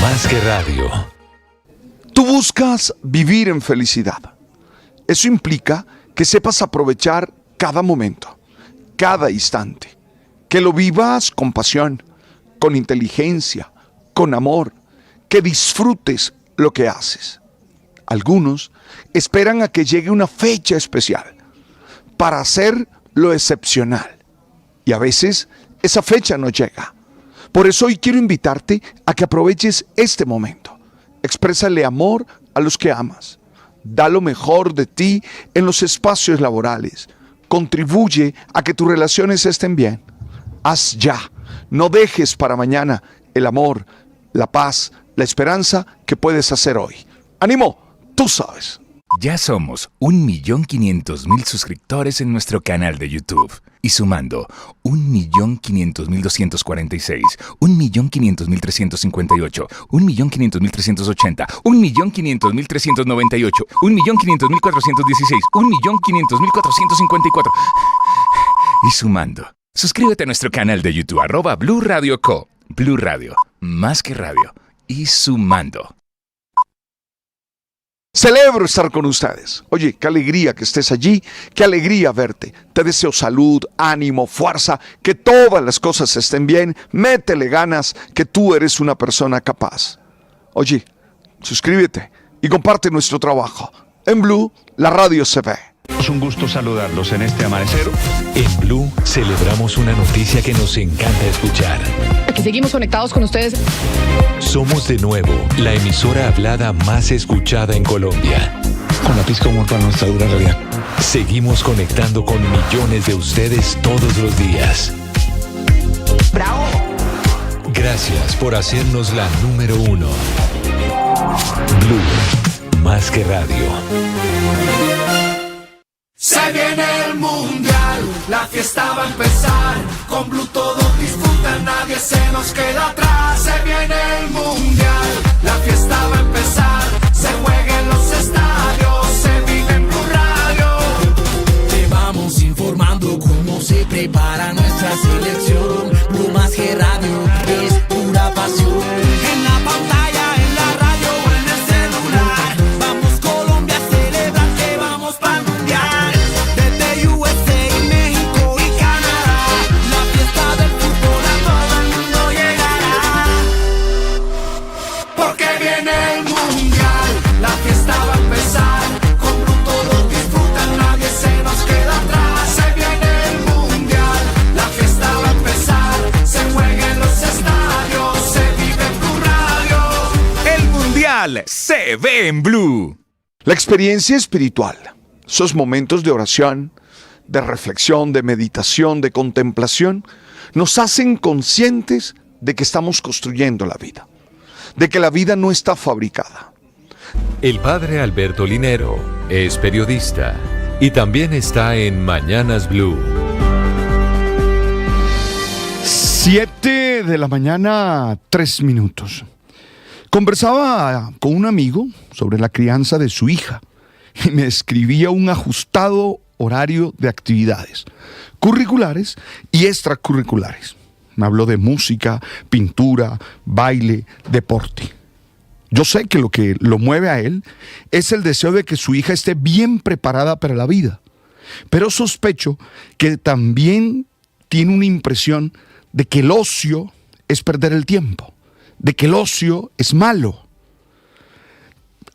Más que radio. Tú buscas vivir en felicidad. Eso implica que sepas aprovechar cada momento, cada instante. Que lo vivas con pasión, con inteligencia, con amor. Que disfrutes lo que haces. Algunos esperan a que llegue una fecha especial para hacer lo excepcional. Y a veces esa fecha no llega. Por eso hoy quiero invitarte a que aproveches este momento. Exprésale amor a los que amas. Da lo mejor de ti en los espacios laborales. Contribuye a que tus relaciones estén bien. Haz ya. No dejes para mañana el amor, la paz, la esperanza que puedes hacer hoy. ¡Ánimo! Tú sabes. Ya somos 1.500.000 suscriptores en nuestro canal de YouTube. Y sumando 1.500.246, 1.500.358, 1.500.380, 1.500.398, 1.500.416, 1.500.454. Y sumando. Suscríbete a nuestro canal de YouTube, @Blue Radio Co. Blue Radio, más que radio. Y sumando. Celebro estar con ustedes. Oye, qué alegría que estés allí, qué alegría verte. Te deseo salud, ánimo, fuerza, que todas las cosas estén bien. Métele ganas, que tú eres una persona capaz. Oye, suscríbete y comparte nuestro trabajo. En Blue, la radio se ve. Es un gusto saludarlos en este amanecer. En Blue celebramos una noticia que nos encanta escuchar. Aquí seguimos conectados con ustedes. Somos de nuevo la emisora hablada más escuchada en Colombia. Con la pizca de humor para nuestra dura realidad. Seguimos conectando con millones de ustedes todos los días. ¡Bravo! Gracias por hacernos la número 1. Blue, más que radio. Se viene el mundial, la fiesta va a empezar. Con Blue todos disfrutan, nadie se nos queda atrás. Se viene el mundial, la fiesta va a empezar. Se juega en los estadios, se vive en Blue Radio. Te vamos informando cómo se prepara nuestra selección. Blue más que radio, es pura pasión. En la pantalla, en la radio o en el celular. Vamos Colombia a celebrar que vamos para el mundial. Desde USA, México y Canadá, la fiesta del fútbol a todo el mundo llegará. Porque viene el mundial, la fiesta va a empezar. Con Blue todos disfrutan, nadie se nos queda atrás. Se viene el mundial, la fiesta va a empezar. Se juega en los estadios, se vive en Blue Radio. El Mundial se ve en Blue. La experiencia espiritual, esos momentos de oración, de reflexión, de meditación, de contemplación, nos hacen conscientes de que estamos construyendo la vida, de que la vida no está fabricada. El padre Alberto Linero es periodista y también está en Mañanas Blue. 7 de la mañana, 3 minutos. Conversaba con un amigo sobre la crianza de su hija y me escribía un ajustado horario de actividades curriculares y extracurriculares. Me habló de música, pintura, baile, deporte. Yo sé que lo mueve a él es el deseo de que su hija esté bien preparada para la vida, pero sospecho que también tiene una impresión de que el ocio es perder el tiempo, de que el ocio es malo.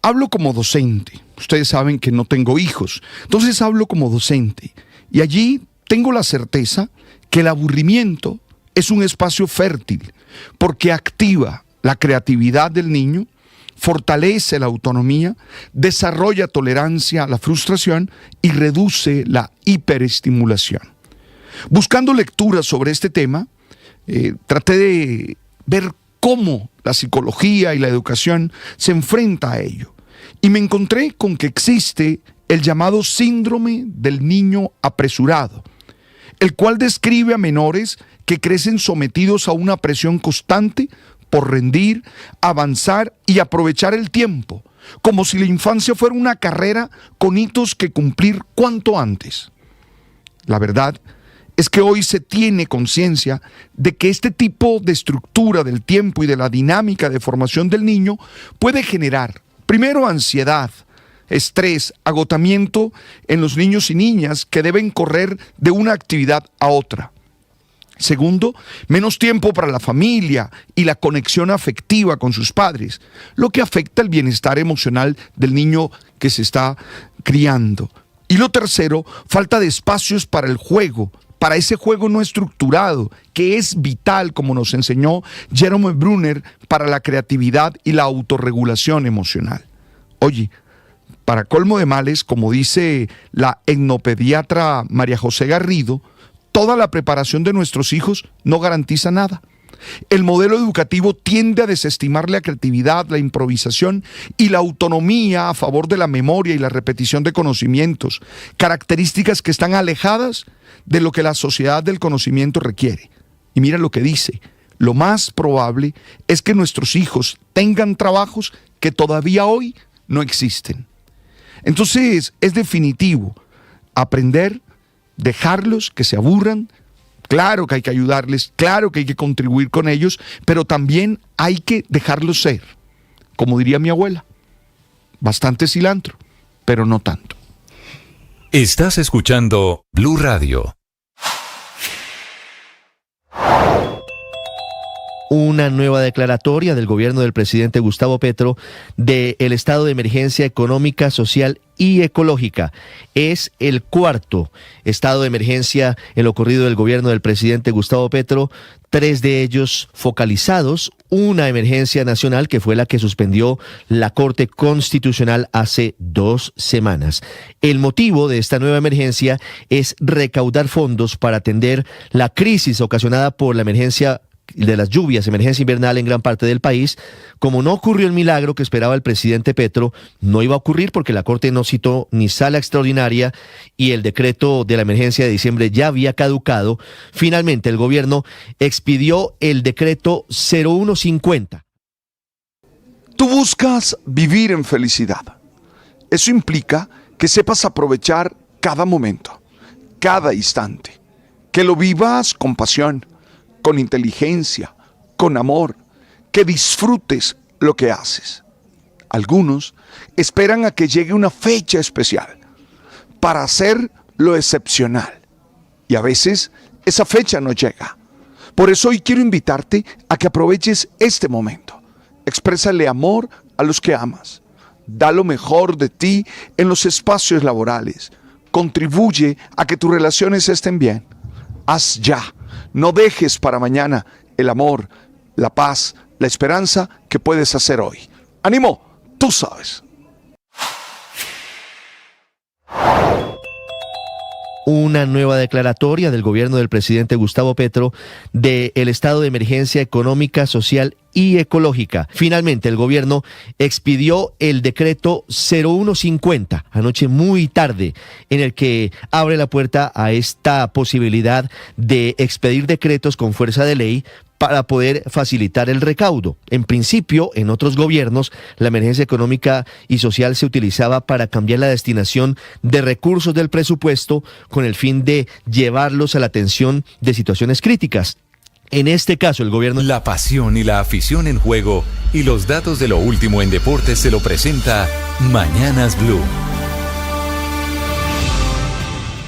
Hablo como docente. Ustedes saben que no tengo hijos, entonces hablo como docente. Y allí tengo la certeza que el aburrimiento es un espacio fértil, porque activa la creatividad del niño, fortalece la autonomía, desarrolla tolerancia a la frustración y reduce la hiperestimulación. Buscando lecturas sobre este tema, traté de ver cómo la psicología y la educación se enfrenta a ello. Y me encontré con que existe el llamado síndrome del niño apresurado, el cual describe a menores que crecen sometidos a una presión constante por rendir, avanzar y aprovechar el tiempo, como si la infancia fuera una carrera con hitos que cumplir cuanto antes. La verdad es que hoy se tiene conciencia de que este tipo de estructura del tiempo y de la dinámica de formación del niño puede generar, primero, ansiedad, estrés, agotamiento en los niños y niñas que deben correr de una actividad a otra. Segundo, menos tiempo para la familia y la conexión afectiva con sus padres, lo que afecta el bienestar emocional del niño que se está criando. Y lo tercero, falta de espacios para el juego, para ese juego no estructurado, que es vital, como nos enseñó Jerome Brunner, para la creatividad y la autorregulación emocional. Oye, para colmo de males, como dice la etnopediatra María José Garrido, toda la preparación de nuestros hijos no garantiza nada. El modelo educativo tiende a desestimar la creatividad, la improvisación y la autonomía a favor de la memoria y la repetición de conocimientos, características que están alejadas de lo que la sociedad del conocimiento requiere. Y mira lo que dice: lo más probable es que nuestros hijos tengan trabajos que todavía hoy no existen. Entonces es definitivo aprender, dejarlos que se aburran. Claro que hay que ayudarles, claro que hay que contribuir con ellos, pero también hay que dejarlos ser. Como diría mi abuela, bastante cilantro, pero no tanto. Estás escuchando Blue Radio. Una nueva declaratoria del gobierno del presidente Gustavo Petro del estado de emergencia económica, social y ecológica. Es el cuarto estado de emergencia en lo ocurrido del gobierno del presidente Gustavo Petro, 3 de ellos focalizados, una emergencia nacional que fue la que suspendió la Corte Constitucional hace 2 semanas. El motivo de esta nueva emergencia es recaudar fondos para atender la crisis ocasionada por la emergencia de las lluvias, emergencia invernal en gran parte del país. Como no ocurrió el milagro que esperaba el presidente Petro, no iba a ocurrir porque la Corte no citó ni sala extraordinaria y el decreto de la emergencia de diciembre ya había caducado. Finalmente el gobierno expidió el decreto 0150. Tú buscas vivir en felicidad. Eso implica que sepas aprovechar cada momento, cada instante, que lo vivas con pasión, con inteligencia, con amor, que disfrutes lo que haces. Algunos esperan a que llegue una fecha especial para hacer lo excepcional, y a veces esa fecha no llega. Por eso hoy quiero invitarte a que aproveches este momento. Exprésale amor a los que amas. Da lo mejor de ti en los espacios laborales. Contribuye a que tus relaciones estén bien. Haz ya. No dejes para mañana el amor, la paz, la esperanza que puedes hacer hoy. ¡Ánimo! Tú sabes. Una nueva declaratoria del gobierno del presidente Gustavo Petro del estado de emergencia económica, social y ecológica. Finalmente el gobierno expidió el decreto 0150 anoche muy tarde, en el que abre la puerta a esta posibilidad de expedir decretos con fuerza de ley para poder facilitar el recaudo. En principio, en otros gobiernos, la emergencia económica y social se utilizaba para cambiar la destinación de recursos del presupuesto con el fin de llevarlos a la atención de situaciones críticas. En este caso, el gobierno... La pasión y la afición en juego y los datos de lo último en deportes se lo presenta Mañanas Blue.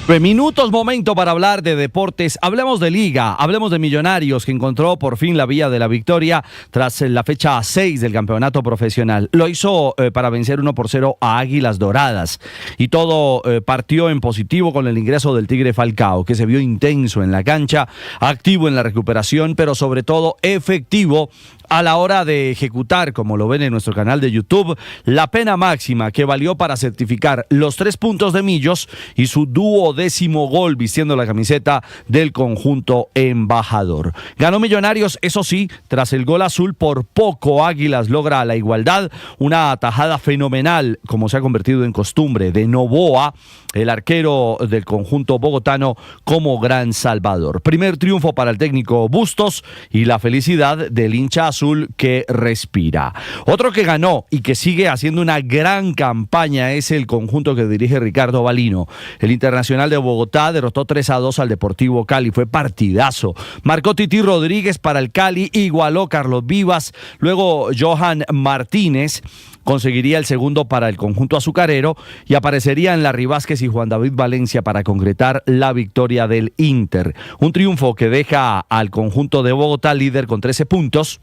9 minutos, momento para hablar de deportes. Hablemos de Liga, hablemos de Millonarios, que encontró por fin la vía de la victoria tras la fecha 6 del campeonato profesional. Lo hizo para vencer 1-0 a Águilas Doradas. Y todo partió en positivo con el ingreso del Tigre Falcao, que se vio intenso en la cancha, activo en la recuperación, pero sobre todo efectivo a la hora de ejecutar, como lo ven en nuestro canal de YouTube, la pena máxima que valió para certificar los 3 puntos de Millos y su 12º gol vistiendo la camiseta del conjunto embajador. Ganó Millonarios, eso sí, tras el gol azul, por poco Águilas logra la igualdad, una atajada fenomenal, como se ha convertido en costumbre, de Novoa, el arquero del conjunto bogotano, como gran salvador. Primer triunfo para el técnico Bustos y la felicidad del hincha azul azul que respira. Otro que ganó y que sigue haciendo una gran campaña es el conjunto que dirige Ricardo Balino. El Internacional de Bogotá derrotó 3-2 al Deportivo Cali. Fue partidazo. Marcó Titi Rodríguez para el Cali, igualó Carlos Vivas. Luego Johan Martínez conseguiría el segundo para el conjunto azucarero y aparecerían Larry Vázquez y Juan David Valencia para concretar la victoria del Inter. Un triunfo que deja al conjunto de Bogotá líder con 13 puntos.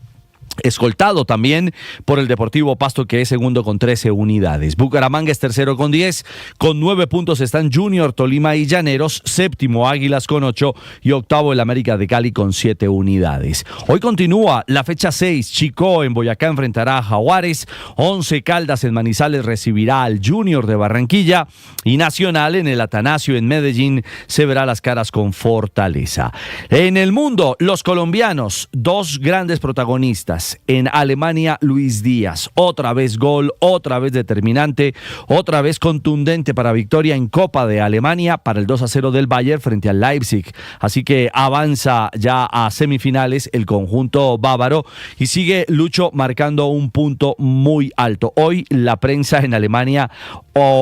Escoltado también por el Deportivo Pasto, que es segundo con 13 unidades. Bucaramanga es tercero con 10. Con 9 puntos están Junior, Tolima y Llaneros. Séptimo Águilas con 8 y octavo el América de Cali con 7 unidades. Hoy continúa la fecha 6. Chicó en Boyacá enfrentará a Jaguares. 11 Caldas en Manizales recibirá al Junior de Barranquilla. Y Nacional en el Atanasio en Medellín se verá las caras con Fortaleza. En el mundo, los colombianos, dos grandes protagonistas. En Alemania, Luis Díaz, otra vez gol, otra vez determinante, otra vez contundente para victoria en Copa de Alemania para el 2-0 del Bayern frente al Leipzig. Así que avanza ya a semifinales el conjunto bávaro y sigue Lucho marcando un punto muy alto. Hoy la prensa en Alemania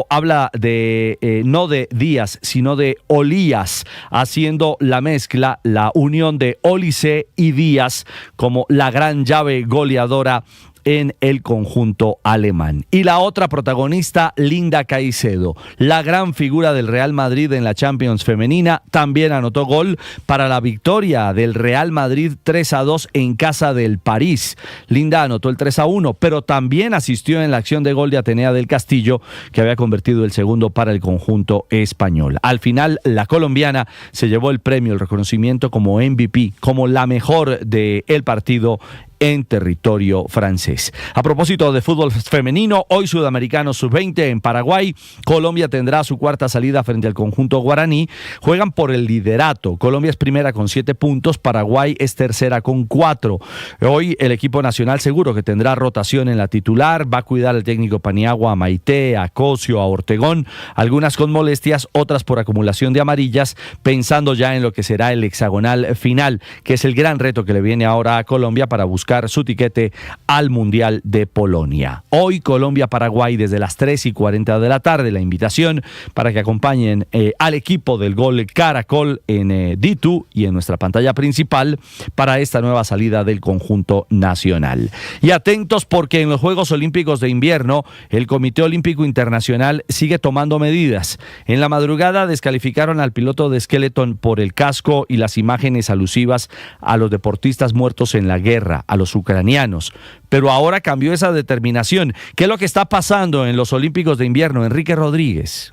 habla de no de Díaz, sino de Olías, haciendo la mezcla, la unión de Olise y Díaz como la gran llave goleadora en el conjunto alemán. Y la otra protagonista, Linda Caicedo, la gran figura del Real Madrid en la Champions femenina, también anotó gol para la victoria del Real Madrid 3-2 en casa del París. Linda anotó el 3-1, pero también asistió en la acción de gol de Atenea del Castillo, que había convertido el segundo para el conjunto español. Al final, la colombiana se llevó el premio, el reconocimiento como MVP, como la mejor del partido en territorio francés. A propósito de fútbol femenino, hoy Sudamericano Sub-20 en Paraguay. Colombia tendrá su cuarta salida frente al conjunto guaraní. Juegan por el liderato. Colombia es primera con 7 puntos, Paraguay es tercera con 4. Hoy el equipo nacional seguro que tendrá rotación en la titular. Va a cuidar el técnico Paniagua a Maite, a Cosio, a Ortegón. Algunas con molestias, otras por acumulación de amarillas, pensando ya en lo que será el hexagonal final, que es el gran reto que le viene ahora a Colombia para buscar su tiquete al Mundial de Polonia. Hoy Colombia-Paraguay desde las 3:40 de la tarde. La invitación para que acompañen al equipo del Gol Caracol en D2 y en nuestra pantalla principal para esta nueva salida del conjunto nacional. Y atentos porque en los Juegos Olímpicos de Invierno el Comité Olímpico Internacional sigue tomando medidas. En la madrugada descalificaron al piloto de Skeleton por el casco y las imágenes alusivas a los deportistas muertos en la guerra, a los ucranianos, pero ahora cambió esa determinación. ¿Qué es lo que está pasando en los Olímpicos de Invierno? Enrique Rodríguez.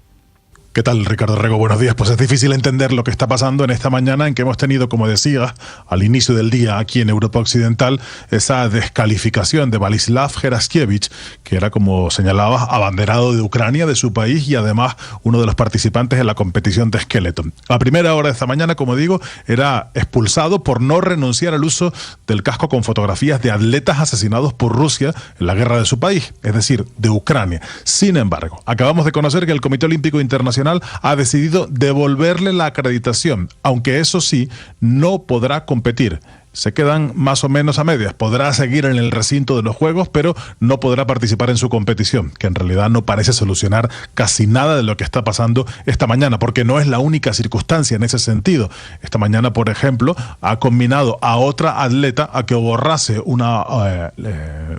¿Qué tal, Ricardo Rego? Buenos días. Pues es difícil entender lo que está pasando en esta mañana en que hemos tenido, como decía, al inicio del día aquí en Europa Occidental, esa descalificación de Balislav Geraskiewicz, que era, como señalaba, abanderado de Ucrania, de su país, y además uno de los participantes en la competición de Skeleton. A primera hora de esta mañana, como digo, era expulsado por no renunciar al uso del casco con fotografías de atletas asesinados por Rusia en la guerra de su país, es decir, de Ucrania. Sin embargo, acabamos de conocer que el Comité Olímpico Internacional ha decidido devolverle la acreditación, aunque eso sí, no podrá competir. Se quedan más o menos a medias. Podrá seguir en el recinto de los Juegos, pero no podrá participar en su competición, que en realidad no parece solucionar casi nada de lo que está pasando esta mañana, porque no es la única circunstancia en ese sentido. Esta mañana, por ejemplo, ha combinado a otra atleta a que borrase una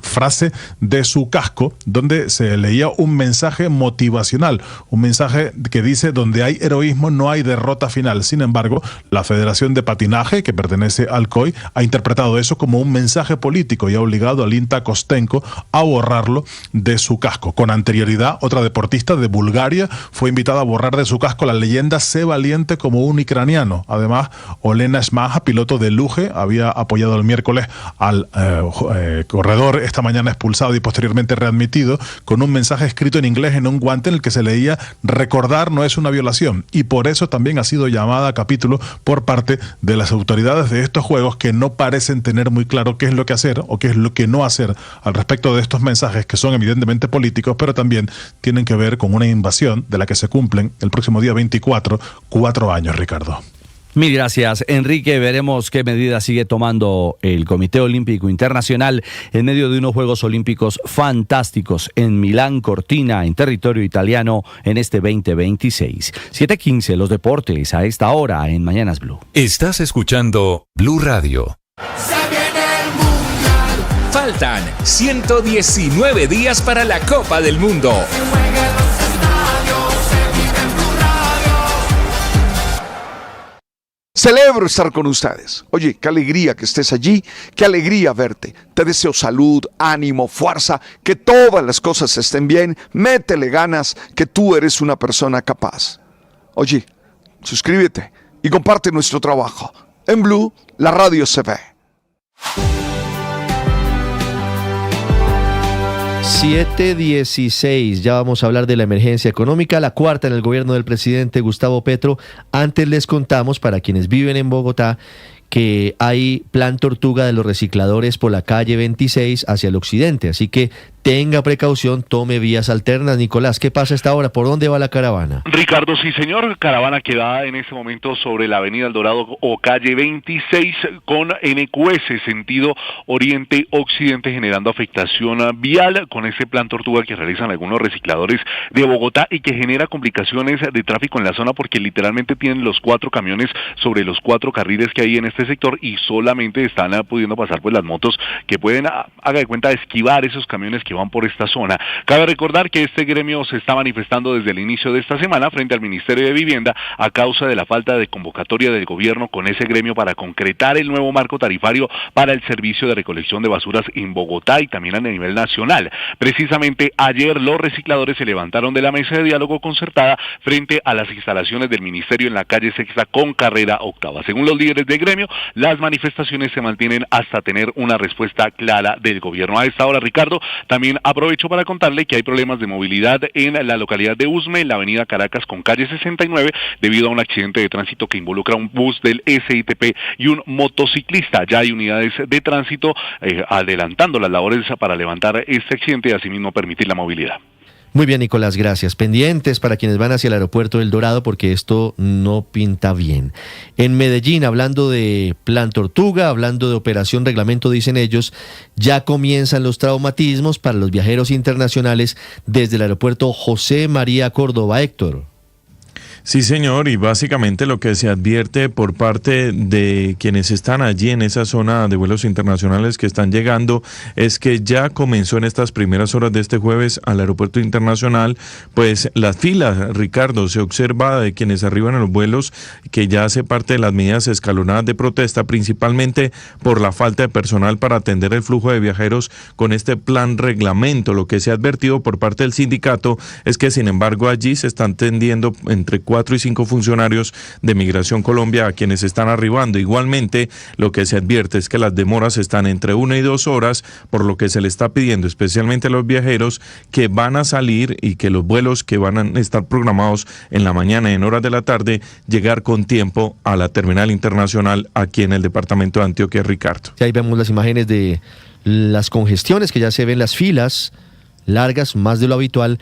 frase de su casco donde se leía un mensaje motivacional, un mensaje que dice: donde hay heroísmo no hay derrota final. Sin embargo, la Federación de Patinaje, que pertenece al COI, ha interpretado eso como un mensaje político y ha obligado a Linda Kostenko a borrarlo de su casco. Con anterioridad, otra deportista de Bulgaria fue invitada a borrar de su casco la leyenda "Sé valiente como un ucraniano". Además, Olena Smaja, piloto de Luge, había apoyado el miércoles al corredor esta mañana expulsado y posteriormente readmitido, con un mensaje escrito en inglés en un guante en el que se leía: recordar no es una violación. Y por eso también ha sido llamada a capítulo por parte de las autoridades de estos Juegos, que no parecen tener muy claro qué es lo que hacer o qué es lo que no hacer al respecto de estos mensajes, que son evidentemente políticos, pero también tienen que ver con una invasión de la que se cumplen el próximo día 24, 4 años, Ricardo. Mil gracias, Enrique. Veremos qué medidas sigue tomando el Comité Olímpico Internacional en medio de unos Juegos Olímpicos fantásticos en Milán, Cortina, en territorio italiano, en este 2026. 7:15, los deportes a esta hora en Mañanas Blue. Estás escuchando Blue Radio. Se viene el Mundial. Faltan 119 días para la Copa del Mundo. Se juega en los estadios, se vive en Blue Radio. Celebro estar con ustedes. Oye, qué alegría que estés allí, qué alegría verte. Te deseo salud, ánimo, fuerza, que todas las cosas estén bien. Métele ganas, que tú eres una persona capaz. Oye, suscríbete y comparte nuestro trabajo. En Blue, la radio se ve. 7:16, ya vamos a hablar de la emergencia económica, la cuarta en el gobierno del presidente Gustavo Petro. Antes les contamos, para quienes viven en Bogotá, que hay plan Tortuga de los recicladores por la calle 26 hacia el occidente, así que tenga precaución, tome vías alternas. Nicolás, ¿qué pasa a esta hora? ¿Por dónde va la caravana? Ricardo, sí señor, caravana que va en este momento sobre la avenida El Dorado o calle 26 con NQS, sentido oriente-occidente, generando afectación vial con ese plan Tortuga que realizan algunos recicladores de Bogotá y que genera complicaciones de tráfico en la zona porque literalmente tienen los 4 camiones sobre los 4 carriles que hay en este sector y solamente están pudiendo pasar pues las motos que pueden, haga de cuenta, esquivar esos camiones que van por esta zona. Cabe recordar que este gremio se está manifestando desde el inicio de esta semana frente al Ministerio de Vivienda a causa de la falta de convocatoria del gobierno con ese gremio para concretar el nuevo marco tarifario para el servicio de recolección de basuras en Bogotá y también a nivel nacional. Precisamente ayer los recicladores se levantaron de la mesa de diálogo concertada frente a las instalaciones del Ministerio en la calle Sexta con carrera octava. Según los líderes del gremio, las manifestaciones se mantienen hasta tener una respuesta clara del gobierno. A esta hora, Ricardo, también aprovecho para contarle que hay problemas de movilidad en la localidad de Usme, en la avenida Caracas con calle 69, debido a un accidente de tránsito que involucra un bus del SITP y un motociclista. Ya hay unidades de tránsito adelantando las labores para levantar este accidente y asimismo permitir la movilidad. Muy bien, Nicolás, gracias. Pendientes para quienes van hacia el aeropuerto del Dorado porque esto no pinta bien. En Medellín, hablando de Plan Tortuga, hablando de Operación Reglamento, dicen ellos, ya comienzan los traumatismos para los viajeros internacionales desde el aeropuerto José María Córdoba. Héctor. Sí, señor, y básicamente lo que se advierte por parte de quienes están allí en esa zona de vuelos internacionales que están llegando es que ya comenzó en estas primeras horas de este jueves al aeropuerto internacional, pues las filas, Ricardo, se observa de quienes arriban a los vuelos que ya hace parte de las medidas escalonadas de protesta, principalmente por la falta de personal para atender el flujo de viajeros con este plan reglamento. Lo que se ha advertido por parte del sindicato es que, sin embargo, allí se están atendiendo entre 4 y 5 funcionarios de Migración Colombia a quienes están arribando. Igualmente, lo que se advierte es que las demoras están entre 1 y 2 horas, por lo que se le está pidiendo especialmente a los viajeros que van a salir y que los vuelos que van a estar programados en la mañana y en horas de la tarde, llegar con tiempo a la terminal internacional aquí en el departamento de Antioquia, Ricardo. Sí, ahí vemos las imágenes de las congestiones que ya se ven, las filas largas, más de lo habitual,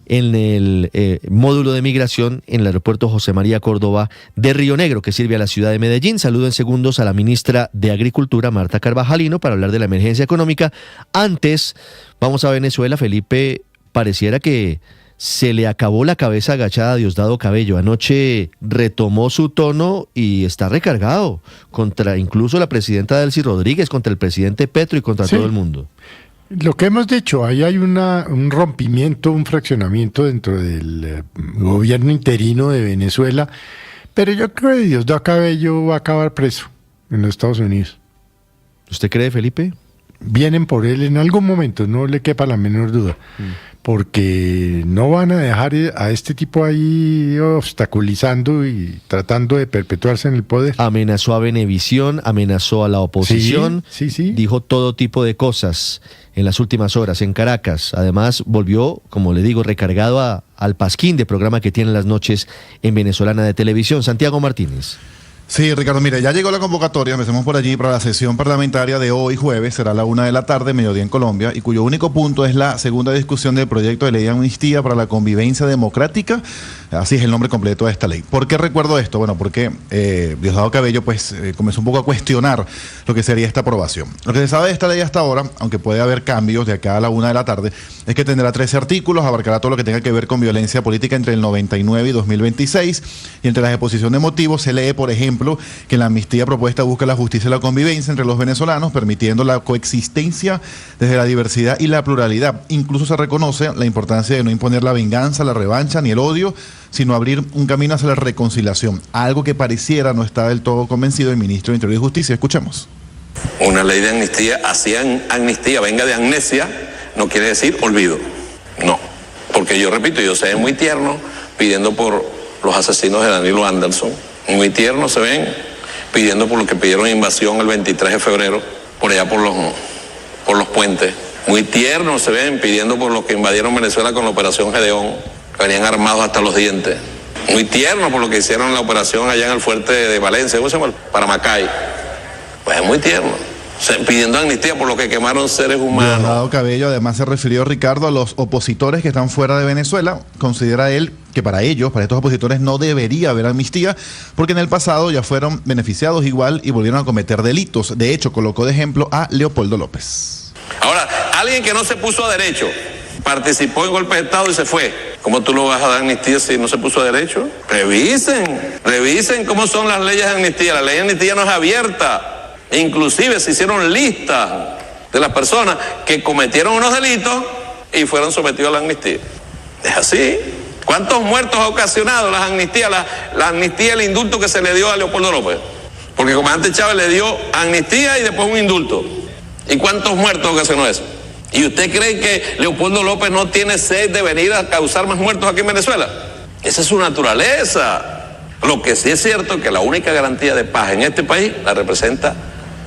en el módulo de migración en el aeropuerto José María Córdoba de Río Negro, que sirve a la ciudad de Medellín. Saludo en segundos a la ministra de Agricultura, Marta Carvajalino, para hablar de la emergencia económica. Antes, vamos a Venezuela. Felipe, pareciera que se le acabó la cabeza agachada a Diosdado Cabello. Anoche retomó su tono y está recargado contra incluso la presidenta Delcy Rodríguez, contra el presidente Petro y contra todo el mundo. Lo que hemos dicho, ahí hay un rompimiento, un fraccionamiento dentro del gobierno interino de Venezuela, pero yo creo que Diosdado Cabello va a acabar preso en los Estados Unidos. ¿Usted cree, Felipe? Vienen por él en algún momento, no le quepa la menor duda, porque no van a dejar a este tipo ahí obstaculizando y tratando de perpetuarse en el poder. Amenazó a Venevisión, amenazó a la oposición, sí. Dijo todo tipo de cosas en las últimas horas en Caracas. Además, volvió, como le digo, recargado al pasquín de programa que tiene las noches en Venezolana de Televisión. Santiago Martínez. Sí, Ricardo, mire, ya llegó la convocatoria, empecemos por allí, para la sesión parlamentaria de hoy jueves, será a la 1:00 p.m, mediodía en Colombia, y cuyo único punto es la segunda discusión del proyecto de ley de amnistía para la convivencia democrática, así es el nombre completo de esta ley. ¿Por qué recuerdo esto? Bueno, porque Diosdado Cabello comenzó un poco a cuestionar lo que sería esta aprobación. Lo que se sabe de esta ley hasta ahora, aunque puede haber cambios de acá a la 1:00 p.m, es que tendrá 13 artículos, abarcará todo lo que tenga que ver con violencia política entre el 99 y 2026, y entre las exposiciones de motivos se lee, por ejemplo, que la amnistía propuesta busca la justicia y la convivencia entre los venezolanos, permitiendo la coexistencia desde la diversidad y la pluralidad. Incluso se reconoce la importancia de no imponer la venganza, la revancha ni el odio, sino abrir un camino hacia la reconciliación, algo que pareciera no está del todo convencido el ministro de Interior y Justicia. Escuchemos. Una ley de amnistía, así amnistía venga de amnesia, no quiere decir olvido. No, porque yo repito, yo sé, es muy tierno pidiendo por los asesinos de Danilo Anderson. Muy tiernos se ven pidiendo por lo que pidieron invasión el 23 de febrero, por allá por los puentes. Muy tiernos se ven pidiendo por lo que invadieron Venezuela con la operación Gedeón, que venían armados hasta los dientes. Muy tiernos por lo que hicieron en la operación allá en el fuerte de Valencia, ¿cómo se llama? Paramacay. Pues es muy tierno. Pidiendo amnistía por lo que quemaron seres humanos. Diosdado Cabello además se refirió, Ricardo, a los opositores que están fuera de Venezuela. Considera él que para estos opositores, no debería haber amnistía, porque en el pasado ya fueron beneficiados igual y volvieron a cometer delitos. De hecho, colocó de ejemplo a Leopoldo López. Ahora, alguien que no se puso a derecho, participó en golpe de Estado y se fue. ¿Cómo tú lo vas a dar amnistía si no se puso a derecho? Revisen cómo son las leyes de amnistía. La ley de amnistía no es abierta. Inclusive se hicieron listas de las personas que cometieron unos delitos y fueron sometidos a la amnistía. Es así. ¿Cuántos muertos ha ocasionado las amnistías, la amnistía, el indulto que se le dio a Leopoldo López? Porque el comandante Chávez le dio amnistía y después un indulto. ¿Y cuántos muertos ocasionó eso? ¿Y usted cree que Leopoldo López no tiene sed de venir a causar más muertos aquí en Venezuela? Esa es su naturaleza. Lo que sí es cierto es que la única garantía de paz en este país la representa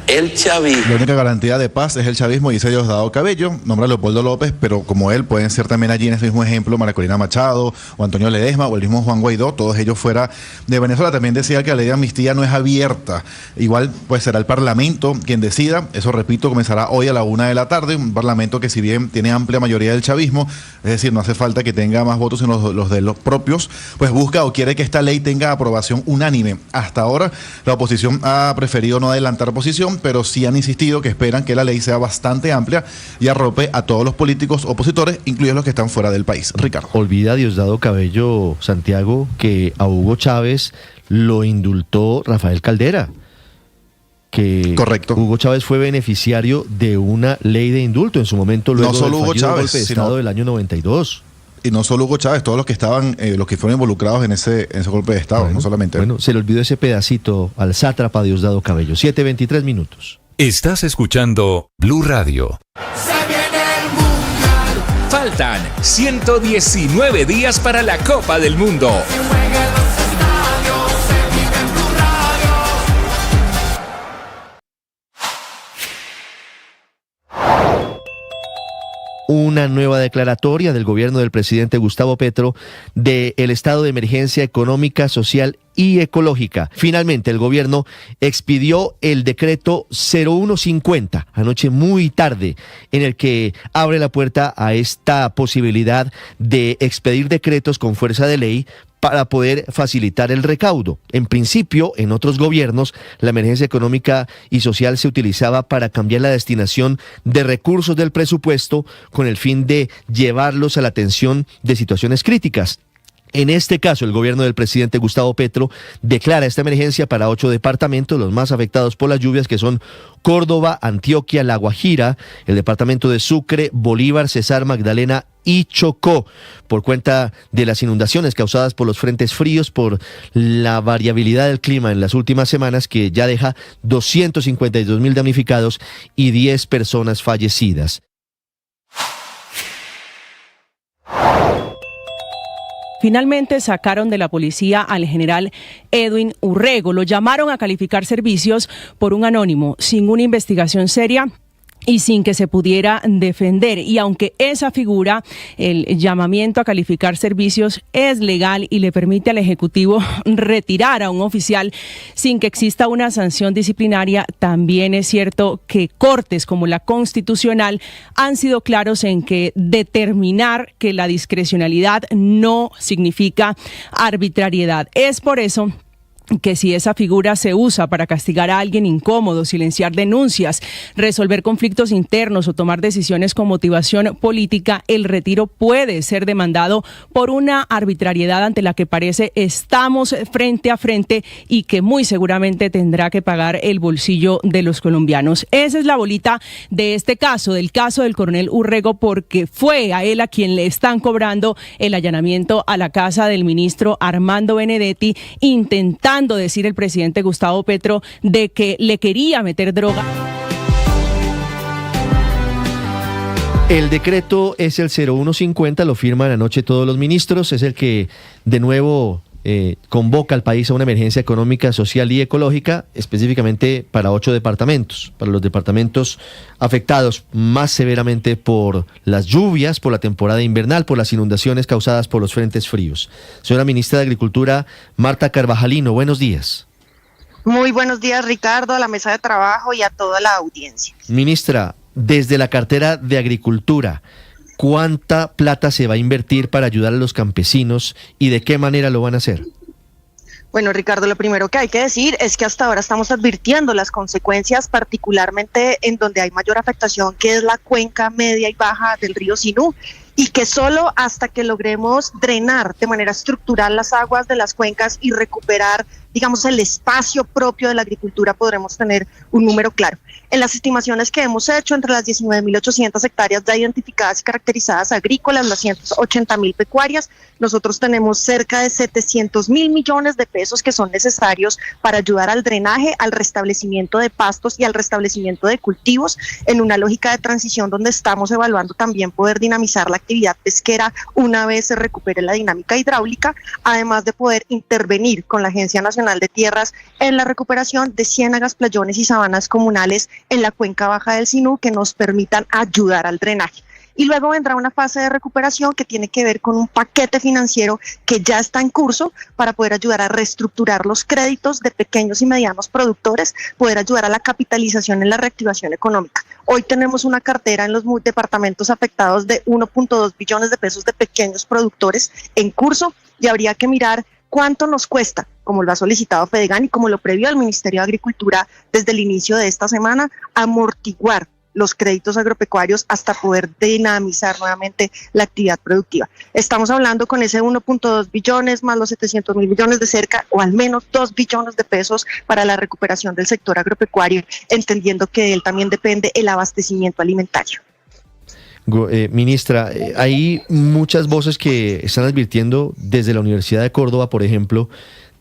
el chavismo. La única garantía de paz es el chavismo, dice Diosdado Cabello. Nombra a Leopoldo López, pero como él pueden ser también allí en ese mismo ejemplo María Corina Machado o Antonio Ledesma o el mismo Juan Guaidó, todos ellos fuera de Venezuela. También decía que la ley de amnistía no es abierta. Igual pues será el Parlamento quien decida. Eso, repito, comenzará hoy a la 1:00 p.m. Un Parlamento que, si bien tiene amplia mayoría del chavismo, es decir, no hace falta que tenga más votos sino los de los propios, pues busca o quiere que esta ley tenga aprobación unánime. Hasta ahora la oposición ha preferido no adelantar posición, pero sí han insistido que esperan que la ley sea bastante amplia y arrope a todos los políticos opositores, incluidos los que están fuera del país. Ricardo. Olvida Diosdado Cabello, Santiago, que a Hugo Chávez lo indultó Rafael Caldera. Que correcto. Hugo Chávez fue beneficiario de una ley de indulto en su momento, luego no solo del Hugo Chávez, golpe de Estado del año 92. Y no solo Hugo Chávez, todos los que estaban, los que fueron involucrados en ese golpe de Estado, no solamente. Bueno, se le olvidó ese pedacito al sátrapa Diosdado Cabello. 7:23 minutos. Estás escuchando Blue Radio. Faltan 119 días para la Copa del Mundo. Una nueva declaratoria del gobierno del presidente Gustavo Petro del estado de emergencia económica, social y ecológica. Finalmente, el gobierno expidió el decreto 0150, anoche muy tarde, en el que abre la puerta a esta posibilidad de expedir decretos con fuerza de ley para poder facilitar el recaudo. En principio, en otros gobiernos, la emergencia económica y social se utilizaba para cambiar la destinación de recursos del presupuesto con el fin de llevarlos a la atención de situaciones críticas. En este caso, el gobierno del presidente Gustavo Petro declara esta emergencia para 8 departamentos, los más afectados por las lluvias, que son Córdoba, Antioquia, La Guajira, el departamento de Sucre, Bolívar, Cesar, Magdalena y Chocó, por cuenta de las inundaciones causadas por los frentes fríos, por la variabilidad del clima en las últimas semanas, que ya deja 252.000 damnificados y 10 personas fallecidas. Finalmente sacaron de la policía al general Edwin Urrego. Lo llamaron a calificar servicios por un anónimo. Sin una investigación seria, y sin que se pudiera defender. Y aunque esa figura, el llamamiento a calificar servicios, es legal y le permite al Ejecutivo retirar a un oficial sin que exista una sanción disciplinaria, también es cierto que cortes como la Constitucional han sido claros en que determinar que la discrecionalidad no significa arbitrariedad. Es por eso que si esa figura se usa para castigar a alguien incómodo, silenciar denuncias, resolver conflictos internos o tomar decisiones con motivación política, el retiro puede ser demandado por una arbitrariedad ante la que parece estamos frente a frente y que muy seguramente tendrá que pagar el bolsillo de los colombianos. Esa es la bolita de este caso, del caso del coronel Urrego, porque fue a él a quien le están cobrando el allanamiento a la casa del ministro Armando Benedetti, intentando decir el presidente Gustavo Petro de que le quería meter droga. El decreto es el 0150, lo firman anoche todos los ministros, es el que de nuevo convoca al país a una emergencia económica, social y ecológica, específicamente para 8 departamentos, para los departamentos afectados más severamente por las lluvias, por la temporada invernal, por las inundaciones causadas por los frentes fríos. Señora ministra de Agricultura, Marta Carvajalino, buenos días. Muy buenos días, Ricardo, a la mesa de trabajo y a toda la audiencia. Ministra, desde la cartera de Agricultura, ¿cuánta plata se va a invertir para ayudar a los campesinos y de qué manera lo van a hacer? Bueno, Ricardo, lo primero que hay que decir es que hasta ahora estamos advirtiendo las consecuencias, particularmente en donde hay mayor afectación, que es la cuenca media y baja del río Sinú, y que solo hasta que logremos drenar de manera estructural las aguas de las cuencas y recuperar, digamos, el espacio propio de la agricultura podremos tener un número claro. En las estimaciones que hemos hecho, entre las 19.800 hectáreas ya identificadas y caracterizadas agrícolas, las 180.000 pecuarias, nosotros tenemos cerca de 700.000 millones de pesos que son necesarios para ayudar al drenaje, al restablecimiento de pastos y al restablecimiento de cultivos, en una lógica de transición donde estamos evaluando también poder dinamizar la actividad pesquera una vez se recupere la dinámica hidráulica, además de poder intervenir con la Agencia Nacional de Tierras en la recuperación de ciénagas, playones y sabanas comunales en la cuenca baja del Sinú que nos permitan ayudar al drenaje. Y luego vendrá una fase de recuperación que tiene que ver con un paquete financiero que ya está en curso para poder ayudar a reestructurar los créditos de pequeños y medianos productores, poder ayudar a la capitalización en la reactivación económica. Hoy tenemos una cartera en los departamentos afectados de 1.2 billones de pesos de pequeños productores en curso y habría que mirar cuánto nos cuesta, como lo ha solicitado Fedegan y como lo previó el Ministerio de Agricultura desde el inicio de esta semana, amortiguar los créditos agropecuarios hasta poder dinamizar nuevamente la actividad productiva. Estamos hablando con ese 1.2 billones más los 700.000 millones de cerca o al menos 2 billones de pesos para la recuperación del sector agropecuario, entendiendo que de él también depende el abastecimiento alimentario. Ministra, hay muchas voces que están advirtiendo desde la Universidad de Córdoba, por ejemplo,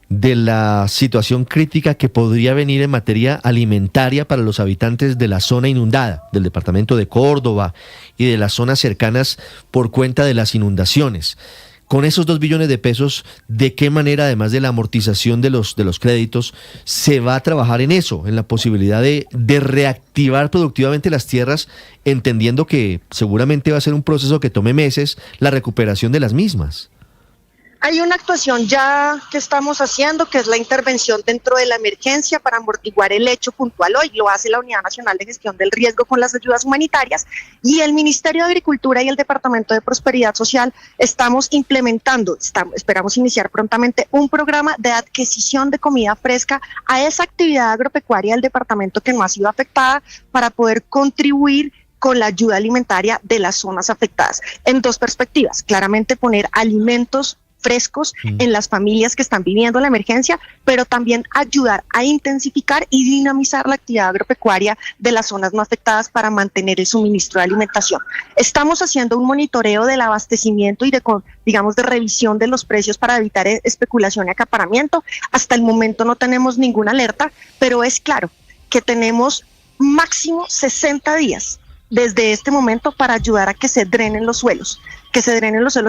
de la situación crítica que podría venir en materia alimentaria para los habitantes de la zona inundada, del departamento de Córdoba y de las zonas cercanas por cuenta de las inundaciones. Con esos 2 billones de pesos, ¿de qué manera, además de la amortización de los créditos, se va a trabajar en eso, en la posibilidad de reactivar productivamente las tierras, entendiendo que seguramente va a ser un proceso que tome meses la recuperación de las mismas? Hay una actuación ya que estamos haciendo, que es la intervención dentro de la emergencia para amortiguar el hecho puntual. Hoy lo hace la Unidad Nacional de Gestión del Riesgo con las ayudas humanitarias y el Ministerio de Agricultura y el Departamento de Prosperidad Social estamos implementando, esperamos iniciar prontamente un programa de adquisición de comida fresca a esa actividad agropecuaria del departamento que no ha sido afectada para poder contribuir con la ayuda alimentaria de las zonas afectadas. En 2 perspectivas, claramente poner alimentos frescos en las familias que están viviendo la emergencia, pero también ayudar a intensificar y dinamizar la actividad agropecuaria de las zonas no afectadas para mantener el suministro de alimentación. Estamos haciendo un monitoreo del abastecimiento y de revisión de los precios para evitar especulación y acaparamiento. Hasta el momento no tenemos ninguna alerta, pero es claro que tenemos máximo 60 días desde este momento para ayudar a que se drenen los suelos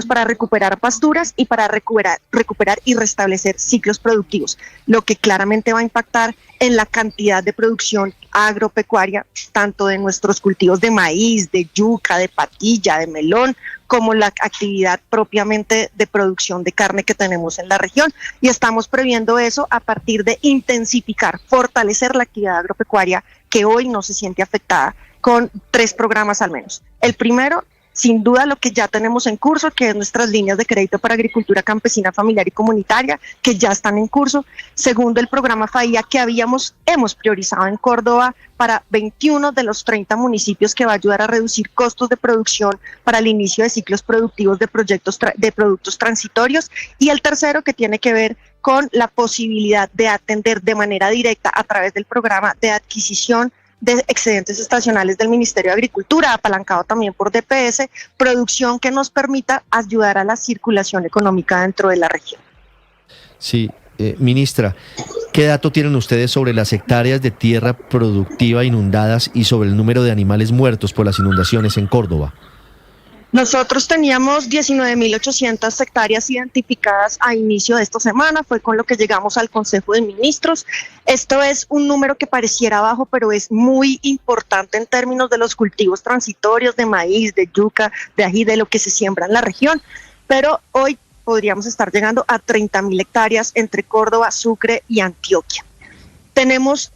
para recuperar pasturas y para recuperar y restablecer ciclos productivos, lo que claramente va a impactar en la cantidad de producción agropecuaria, tanto de nuestros cultivos de maíz, de yuca, de patilla, de melón, como la actividad propiamente de producción de carne que tenemos en la región. Y estamos previendo eso a partir de intensificar, fortalecer la actividad agropecuaria que hoy no se siente afectada, con 3 programas al menos. El primero, sin duda, lo que ya tenemos en curso, que es nuestras líneas de crédito para agricultura campesina, familiar y comunitaria, que ya están en curso. Segundo, el programa FAIA que hemos priorizado en Córdoba para 21 de los 30 municipios, que va a ayudar a reducir costos de producción para el inicio de ciclos productivos de productos transitorios. Y el tercero, que tiene que ver con la posibilidad de atender de manera directa a través del programa de adquisición de excedentes estacionales del Ministerio de Agricultura, apalancado también por DPS, producción que nos permita ayudar a la circulación económica dentro de la región. Sí, ministra, ¿qué dato tienen ustedes sobre las hectáreas de tierra productiva inundadas y sobre el número de animales muertos por las inundaciones en Córdoba? Nosotros teníamos 19.800 hectáreas identificadas a inicio de esta semana, fue con lo que llegamos al Consejo de Ministros. Esto es un número que pareciera bajo, pero es muy importante en términos de los cultivos transitorios de maíz, de yuca, de ají, de lo que se siembra en la región. Pero hoy podríamos estar llegando a 30.000 hectáreas entre Córdoba, Sucre y Antioquia. Tenemos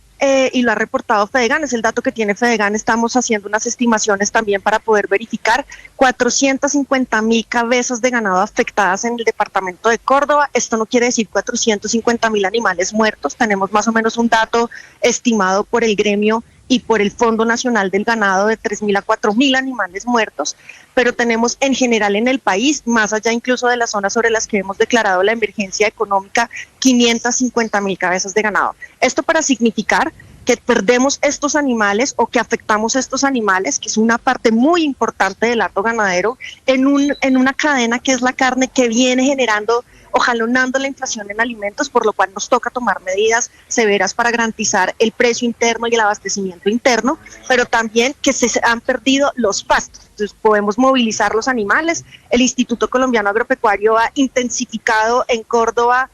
y lo ha reportado Fedegan, es el dato que tiene Fedegan. Estamos haciendo unas estimaciones también para poder verificar 450.000 cabezas de ganado afectadas en el departamento de Córdoba. Esto no quiere decir 450.000 animales muertos, tenemos más o menos un dato estimado por el gremio y por el Fondo Nacional del Ganado de 3.000 a 4.000 animales muertos, pero tenemos en general en el país, más allá incluso de las zonas sobre las que hemos declarado la emergencia económica, 550.000 cabezas de ganado. Esto para significar que perdemos estos animales o que afectamos estos animales, que es una parte muy importante del hato ganadero, en una cadena que es la carne que viene generando o jalonando la inflación en alimentos, por lo cual nos toca tomar medidas severas para garantizar el precio interno y el abastecimiento interno, pero también que se han perdido los pastos. Entonces podemos movilizar los animales. El Instituto Colombiano Agropecuario ha intensificado en Córdoba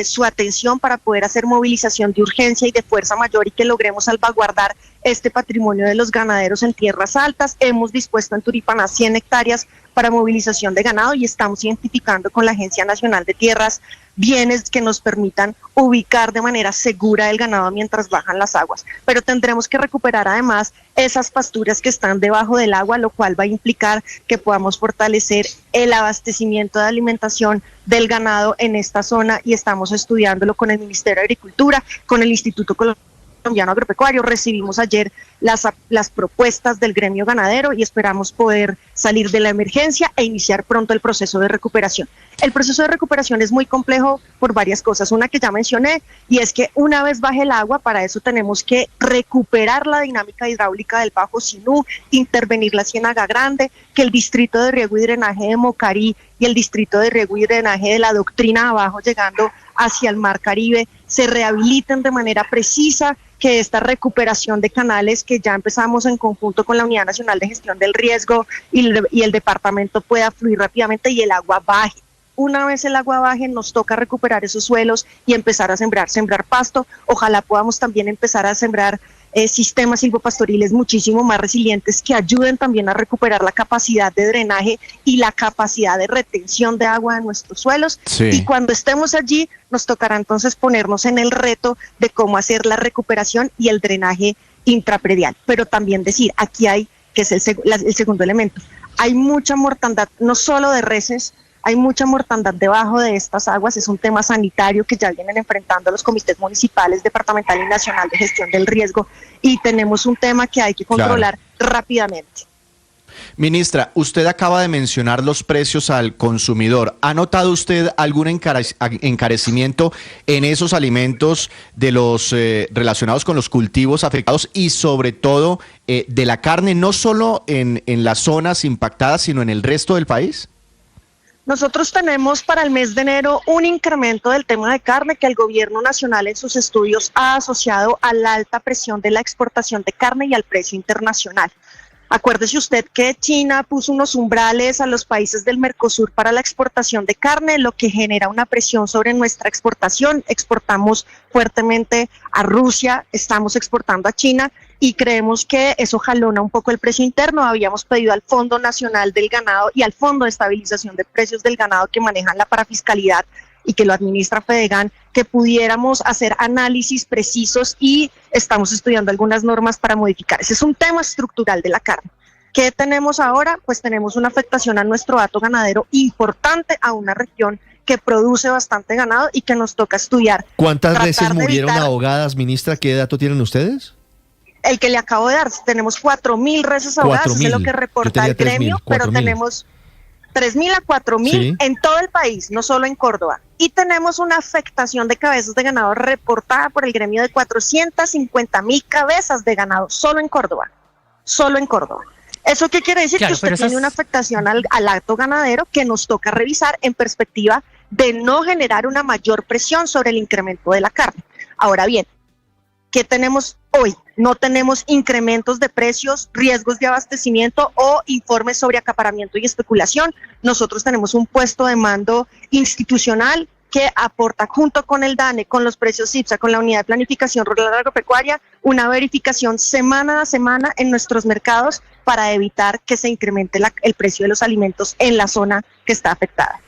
su atención para poder hacer movilización de urgencia y de fuerza mayor y que logremos salvaguardar este patrimonio de los ganaderos en tierras altas. Hemos dispuesto en Turipana 100 hectáreas para movilización de ganado y estamos identificando con la Agencia Nacional de Tierras bienes que nos permitan ubicar de manera segura el ganado mientras bajan las aguas. Pero tendremos que recuperar además esas pasturas que están debajo del agua, lo cual va a implicar que podamos fortalecer el abastecimiento de alimentación del ganado en esta zona y estamos estudiándolo con el Ministerio de Agricultura, con el Instituto Colombiano Agropecuario. Recibimos ayer las propuestas del gremio ganadero y esperamos poder salir de la emergencia e iniciar pronto el proceso de recuperación. El proceso de recuperación es muy complejo por varias cosas, una que ya mencioné, y es que una vez baje el agua, para eso tenemos que recuperar la dinámica hidráulica del Bajo Sinú, intervenir la Ciénaga Grande, que el distrito de riego y drenaje de Mocarí y el distrito de riego y drenaje de La Doctrina abajo, llegando hacia el Mar Caribe, se rehabiliten de manera precisa, que esta recuperación de canales que ya empezamos en conjunto con la Unidad Nacional de Gestión del Riesgo y el departamento pueda fluir rápidamente y el agua baje. Una vez el agua baje, nos toca recuperar esos suelos y empezar a sembrar pasto. Ojalá podamos también empezar a sembrar sistemas silvopastoriles muchísimo más resilientes que ayuden también a recuperar la capacidad de drenaje y la capacidad de retención de agua en nuestros suelos. Sí. Y cuando estemos allí, nos tocará entonces ponernos en el reto de cómo hacer la recuperación y el drenaje intrapredial. Pero también decir, aquí hay, que es el segundo elemento, hay mucha mortandad, no solo de reses, hay mucha mortandad debajo de estas aguas. Es un tema sanitario que ya vienen enfrentando los comités municipales, departamental y nacional de gestión del riesgo, y tenemos un tema que hay que controlar rápidamente. Ministra, usted acaba de mencionar los precios al consumidor. ¿Ha notado usted algún encarecimiento en esos alimentos de los relacionados con los cultivos afectados y sobre todo de la carne, no solo en las zonas impactadas, sino en el resto del país? Nosotros tenemos para el mes de enero un incremento del tema de carne que el gobierno nacional en sus estudios ha asociado a la alta presión de la exportación de carne y al precio internacional. Acuérdese usted que China puso unos umbrales a los países del Mercosur para la exportación de carne, lo que genera una presión sobre nuestra exportación. Exportamos fuertemente a Rusia, estamos exportando a China y creemos que eso jalona un poco el precio interno. Habíamos pedido al Fondo Nacional del Ganado y al Fondo de Estabilización de Precios del Ganado, que manejan la parafiscalidad y que lo administra Fedegan, que pudiéramos hacer análisis precisos y estamos estudiando algunas normas para modificar. Ese es un tema estructural de la carne. ¿Qué tenemos ahora? Pues tenemos una afectación a nuestro hato ganadero importante, a una región que produce bastante ganado y que nos toca estudiar. ¿Cuántas reses murieron ahogadas, ministra? ¿Qué dato tienen ustedes? El que le acabo de dar, tenemos 4.000 reses ahogadas, es lo que reporta el gremio, pero tenemos 3.000 a 4.000 sí, en todo el país, no solo en Córdoba. Y tenemos una afectación de cabezas de ganado reportada por el gremio de 450.000 cabezas de ganado, solo en Córdoba. Solo en Córdoba. ¿Eso qué quiere decir? Claro, que usted tiene una afectación al hato ganadero que nos toca revisar en perspectiva de no generar una mayor presión sobre el incremento de la carne. Ahora bien, ¿qué tenemos hoy? No tenemos incrementos de precios, riesgos de abastecimiento o informes sobre acaparamiento y especulación. Nosotros tenemos un puesto de mando institucional que aporta junto con el DANE, con los precios IPSA, con la Unidad de Planificación Rural Agropecuaria, una verificación semana a semana en nuestros mercados para evitar que se incremente el precio de los alimentos en la zona que está afectada.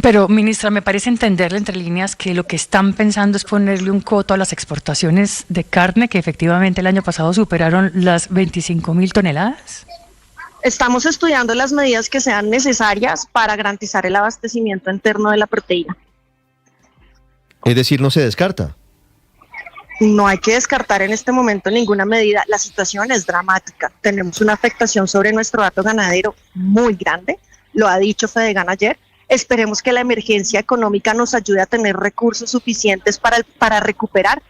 Pero, ministra, me parece entenderle entre líneas que lo que están pensando es ponerle un coto a las exportaciones de carne, que efectivamente el año pasado superaron las 25.000 toneladas. Estamos estudiando las medidas que sean necesarias para garantizar el abastecimiento interno de la proteína. Es decir, no se descarta. No hay que descartar en este momento ninguna medida. La situación es dramática. Tenemos una afectación sobre nuestro hato ganadero muy grande, lo ha dicho Fedegan ayer. Esperemos que la emergencia económica nos ayude a tener recursos suficientes para recuperar.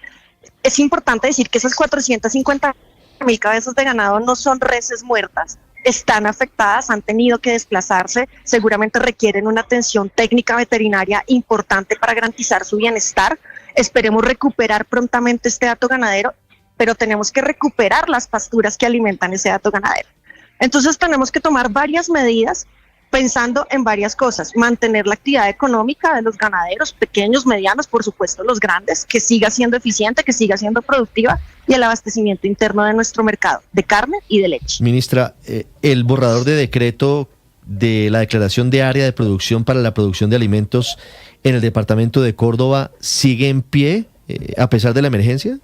Es importante decir que esas 450.000 cabezas de ganado no son reses muertas, están afectadas, han tenido que desplazarse, seguramente requieren una atención técnica veterinaria importante para garantizar su bienestar. Esperemos recuperar prontamente este hato ganadero, pero tenemos que recuperar las pasturas que alimentan ese hato ganadero. Entonces tenemos que tomar varias medidas pensando en varias cosas: mantener la actividad económica de los ganaderos, pequeños, medianos, por supuesto los grandes, que siga siendo eficiente, que siga siendo productiva, y el abastecimiento interno de nuestro mercado, de carne y de leche. Ministra, el borrador de decreto de la declaración de área de producción para la producción de alimentos en el departamento de Córdoba, ¿sigue en pie a pesar de la emergencia?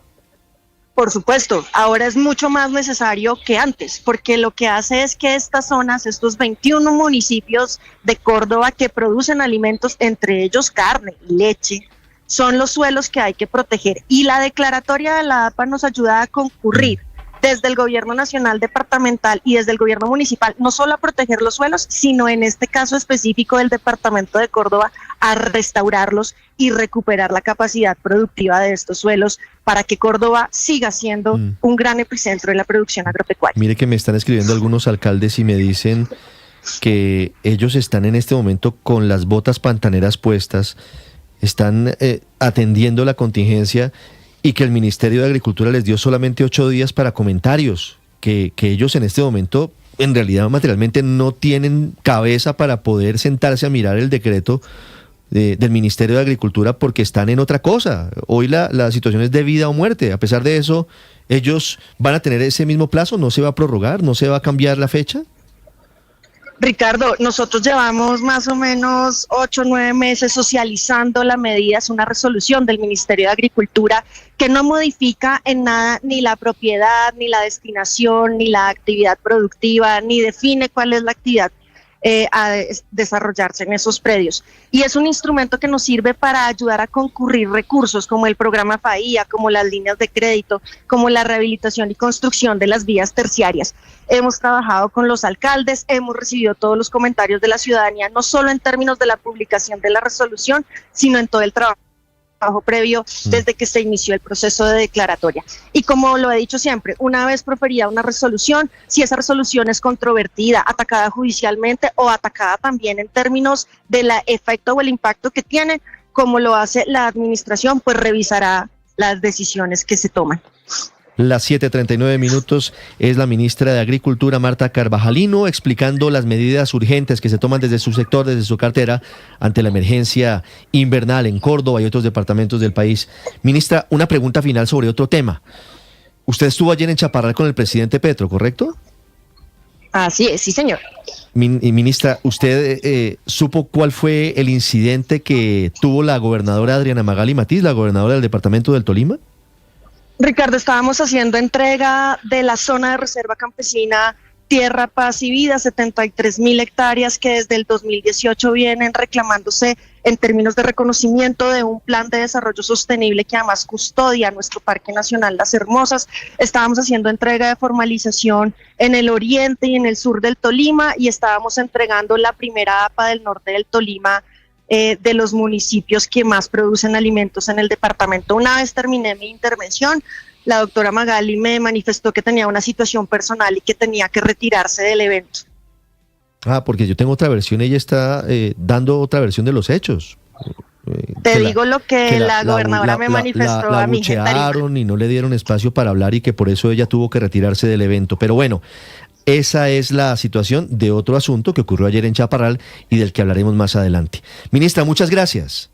Por supuesto, ahora es mucho más necesario que antes, porque lo que hace es que estas zonas, estos 21 municipios de Córdoba que producen alimentos, entre ellos carne y leche, son los suelos que hay que proteger. Y la declaratoria de la APA nos ayuda a concurrir desde el gobierno nacional, departamental y desde el gobierno municipal, no solo a proteger los suelos, sino en este caso específico del departamento de Córdoba, a restaurarlos y recuperar la capacidad productiva de estos suelos para que Córdoba siga siendo un gran epicentro de la producción agropecuaria. Mire que me están escribiendo algunos alcaldes y me dicen que ellos están en este momento con las botas pantaneras puestas, están atendiendo la contingencia, y que el Ministerio de Agricultura les dio solamente 8 días para comentarios, que ellos en este momento en realidad materialmente no tienen cabeza para poder sentarse a mirar el decreto del Ministerio de Agricultura porque están en otra cosa. Hoy la situación es de vida o muerte. A pesar de eso, ellos van a tener ese mismo plazo, no se va a prorrogar, no se va a cambiar la fecha. Ricardo, nosotros llevamos más o menos 8 o 9 meses socializando la medida. Es una resolución del Ministerio de Agricultura que no modifica en nada ni la propiedad, ni la destinación, ni la actividad productiva, ni define cuál es la actividad a desarrollarse en esos predios. Y es un instrumento que nos sirve para ayudar a concurrir recursos como el programa FAIA, como las líneas de crédito, como la rehabilitación y construcción de las vías terciarias. Hemos trabajado con los alcaldes, hemos recibido todos los comentarios de la ciudadanía, no solo en términos de la publicación de la resolución, sino en todo el trabajo previo desde que se inició el proceso de declaratoria. Y como lo he dicho siempre, una vez proferida una resolución, si esa resolución es controvertida, atacada judicialmente o atacada también en términos del efecto o el impacto que tiene, como lo hace la administración, pues revisará las decisiones que se toman. Las 7:39 minutos es la ministra de Agricultura, Marta Carvajalino, explicando las medidas urgentes que se toman desde su sector, desde su cartera, ante la emergencia invernal en Córdoba y otros departamentos del país. Ministra, una pregunta final sobre otro tema. Usted estuvo ayer en Chaparral con el presidente Petro, ¿correcto? Así es, sí, señor. Ministra, ¿usted supo cuál fue el incidente que tuvo la gobernadora Adriana Magali Matiz, la gobernadora del departamento del Tolima? Ricardo, estábamos haciendo entrega de la zona de reserva campesina Tierra, Paz y Vida, 73.000 hectáreas que desde el 2018 vienen reclamándose en términos de reconocimiento de un plan de desarrollo sostenible que además custodia nuestro Parque Nacional Las Hermosas. Estábamos haciendo entrega de formalización en el oriente y en el sur del Tolima y estábamos entregando la primera APA del norte del Tolima, de los municipios que más producen alimentos en el departamento. Una vez terminé mi intervención, la doctora Magali me manifestó que tenía una situación personal y que tenía que retirarse del evento. Porque yo tengo otra versión, ella está dando otra versión de los hechos. Te digo lo que la gobernadora me manifestó a mí. La abuchearon y no le dieron espacio para hablar y que por eso ella tuvo que retirarse del evento. Pero bueno, esa es la situación de otro asunto que ocurrió ayer en Chaparral y del que hablaremos más adelante. Ministra, muchas gracias.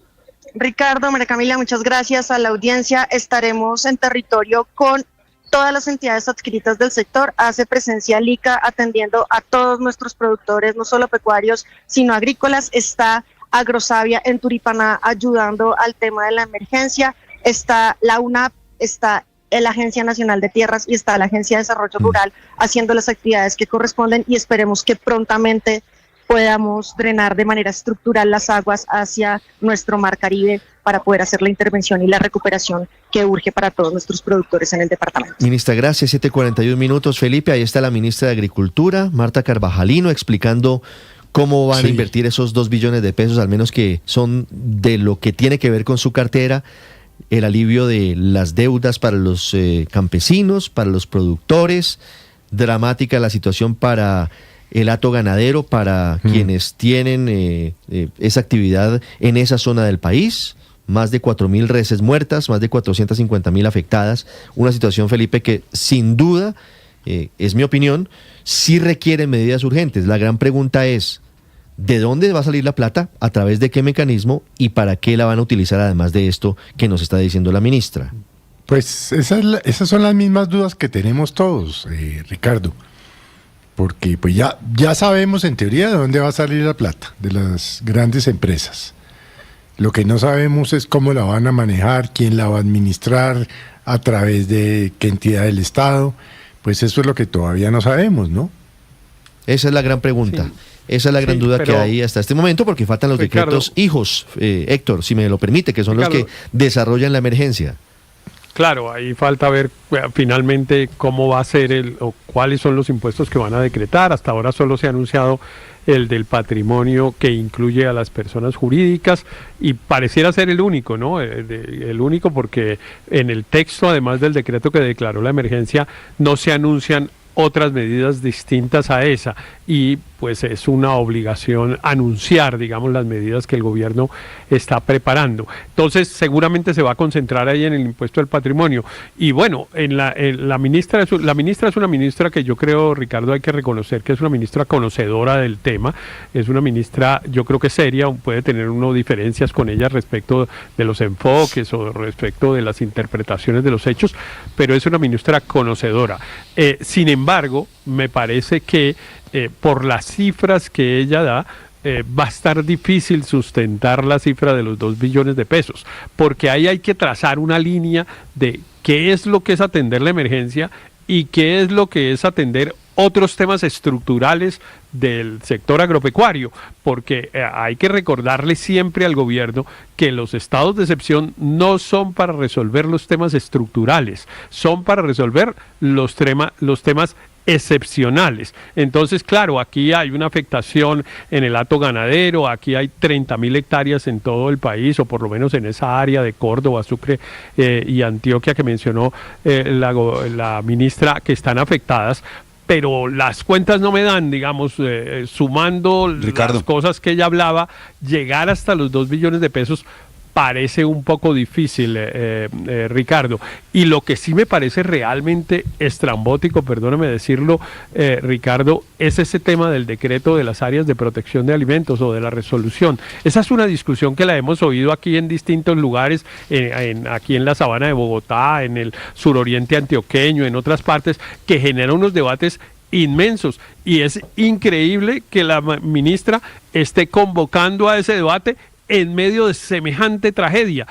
Ricardo, María Camila, muchas gracias a la audiencia. Estaremos en territorio con todas las entidades adscritas del sector. Hace presencia LICA atendiendo a todos nuestros productores, no solo pecuarios, sino agrícolas. Está Agrosavia en Turipaná ayudando al tema de la emergencia. Está la UNAP, está la Agencia Nacional de Tierras y está la Agencia de Desarrollo Rural haciendo las actividades que corresponden y esperemos que prontamente podamos drenar de manera estructural las aguas hacia nuestro Mar Caribe para poder hacer la intervención y la recuperación que urge para todos nuestros productores en el departamento. Ministra, gracias. 7:41 minutos. Felipe, ahí está la ministra de Agricultura, Marta Carvajalino, explicando cómo van a invertir esos 2 billones de pesos, al menos que son de lo que tiene que ver con su cartera, el alivio de las deudas para los campesinos, para los productores, dramática la situación para el hato ganadero, para quienes tienen esa actividad en esa zona del país, más de 4.000 reses muertas, más de 450.000 afectadas, una situación, Felipe, que sin duda, es mi opinión, sí requiere medidas urgentes. La gran pregunta es, ¿de dónde va a salir la plata? ¿A través de qué mecanismo? ¿Y para qué la van a utilizar además de esto que nos está diciendo la ministra? Pues esas son las mismas dudas que tenemos todos, Ricardo. Porque pues ya sabemos en teoría de dónde va a salir la plata, de las grandes empresas. Lo que no sabemos es cómo la van a manejar, quién la va a administrar, a través de qué entidad del Estado. Pues eso es lo que todavía no sabemos, ¿no? Esa es la gran pregunta. Sí. Esa es la gran duda que hay hasta este momento, porque faltan los decretos hijos, Héctor, si me lo permite, que son los que desarrollan la emergencia. Claro, ahí falta ver finalmente cómo va a ser o cuáles son los impuestos que van a decretar. Hasta ahora solo se ha anunciado el del patrimonio que incluye a las personas jurídicas y pareciera ser el único, ¿no? El único porque en el texto, además del decreto que declaró la emergencia, no se anuncian otras medidas distintas a esa y pues es una obligación anunciar, digamos, las medidas que el gobierno está preparando. Entonces seguramente se va a concentrar ahí en el impuesto del patrimonio y bueno, la ministra es una ministra que yo creo, Ricardo, hay que reconocer que es una ministra conocedora del tema, es una ministra yo creo que seria, puede tener uno diferencias con ella respecto de los enfoques o respecto de las interpretaciones de los hechos, pero es una ministra conocedora. Sin embargo, me parece que por las cifras que ella da, va a estar difícil sustentar la cifra de los 2 billones de pesos, porque ahí hay que trazar una línea de qué es lo que es atender la emergencia y qué es lo que es atender otros temas estructurales del sector agropecuario, porque hay que recordarle siempre al gobierno que los estados de excepción no son para resolver los temas estructurales, son para resolver los temas excepcionales. Entonces, claro, aquí hay una afectación en el hato ganadero, aquí hay 30.000 hectáreas en todo el país, o por lo menos en esa área de Córdoba, Sucre y Antioquia que mencionó la ministra, que están afectadas, pero las cuentas no me dan, digamos, sumando Ricardo, las cosas que ella hablaba, llegar hasta los 2 billones de pesos parece un poco difícil, Ricardo. Y lo que sí me parece realmente estrambótico, perdóneme decirlo, Ricardo, es ese tema del decreto de las áreas de protección de alimentos o de la resolución. Esa es una discusión que la hemos oído aquí en distintos lugares, aquí en la sabana de Bogotá, en el suroriente antioqueño, en otras partes, que genera unos debates inmensos, y es increíble que la ministra esté convocando a ese debate en medio de semejante tragedia,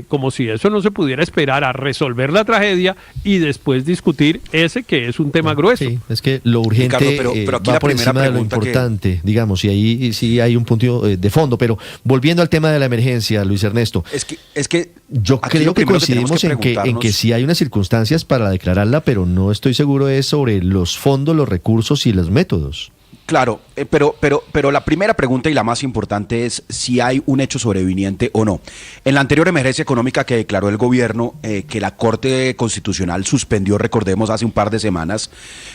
como si eso no se pudiera esperar a resolver la tragedia y después discutir ese que es un tema grueso. Sí, es que lo urgente, Ricardo, pero aquí va la por primera encima de lo importante, digamos, y ahí sí hay un punto de fondo. Pero volviendo al tema de la emergencia, Luis Ernesto, es que yo creo que coincidimos en que sí hay unas circunstancias para declararla, pero no estoy seguro es sobre los fondos, los recursos y los métodos. Claro, pero la primera pregunta y la más importante es si hay un hecho sobreviniente o no. En la anterior emergencia económica que declaró el gobierno, que la Corte Constitucional suspendió, recordemos, hace un par de semanas,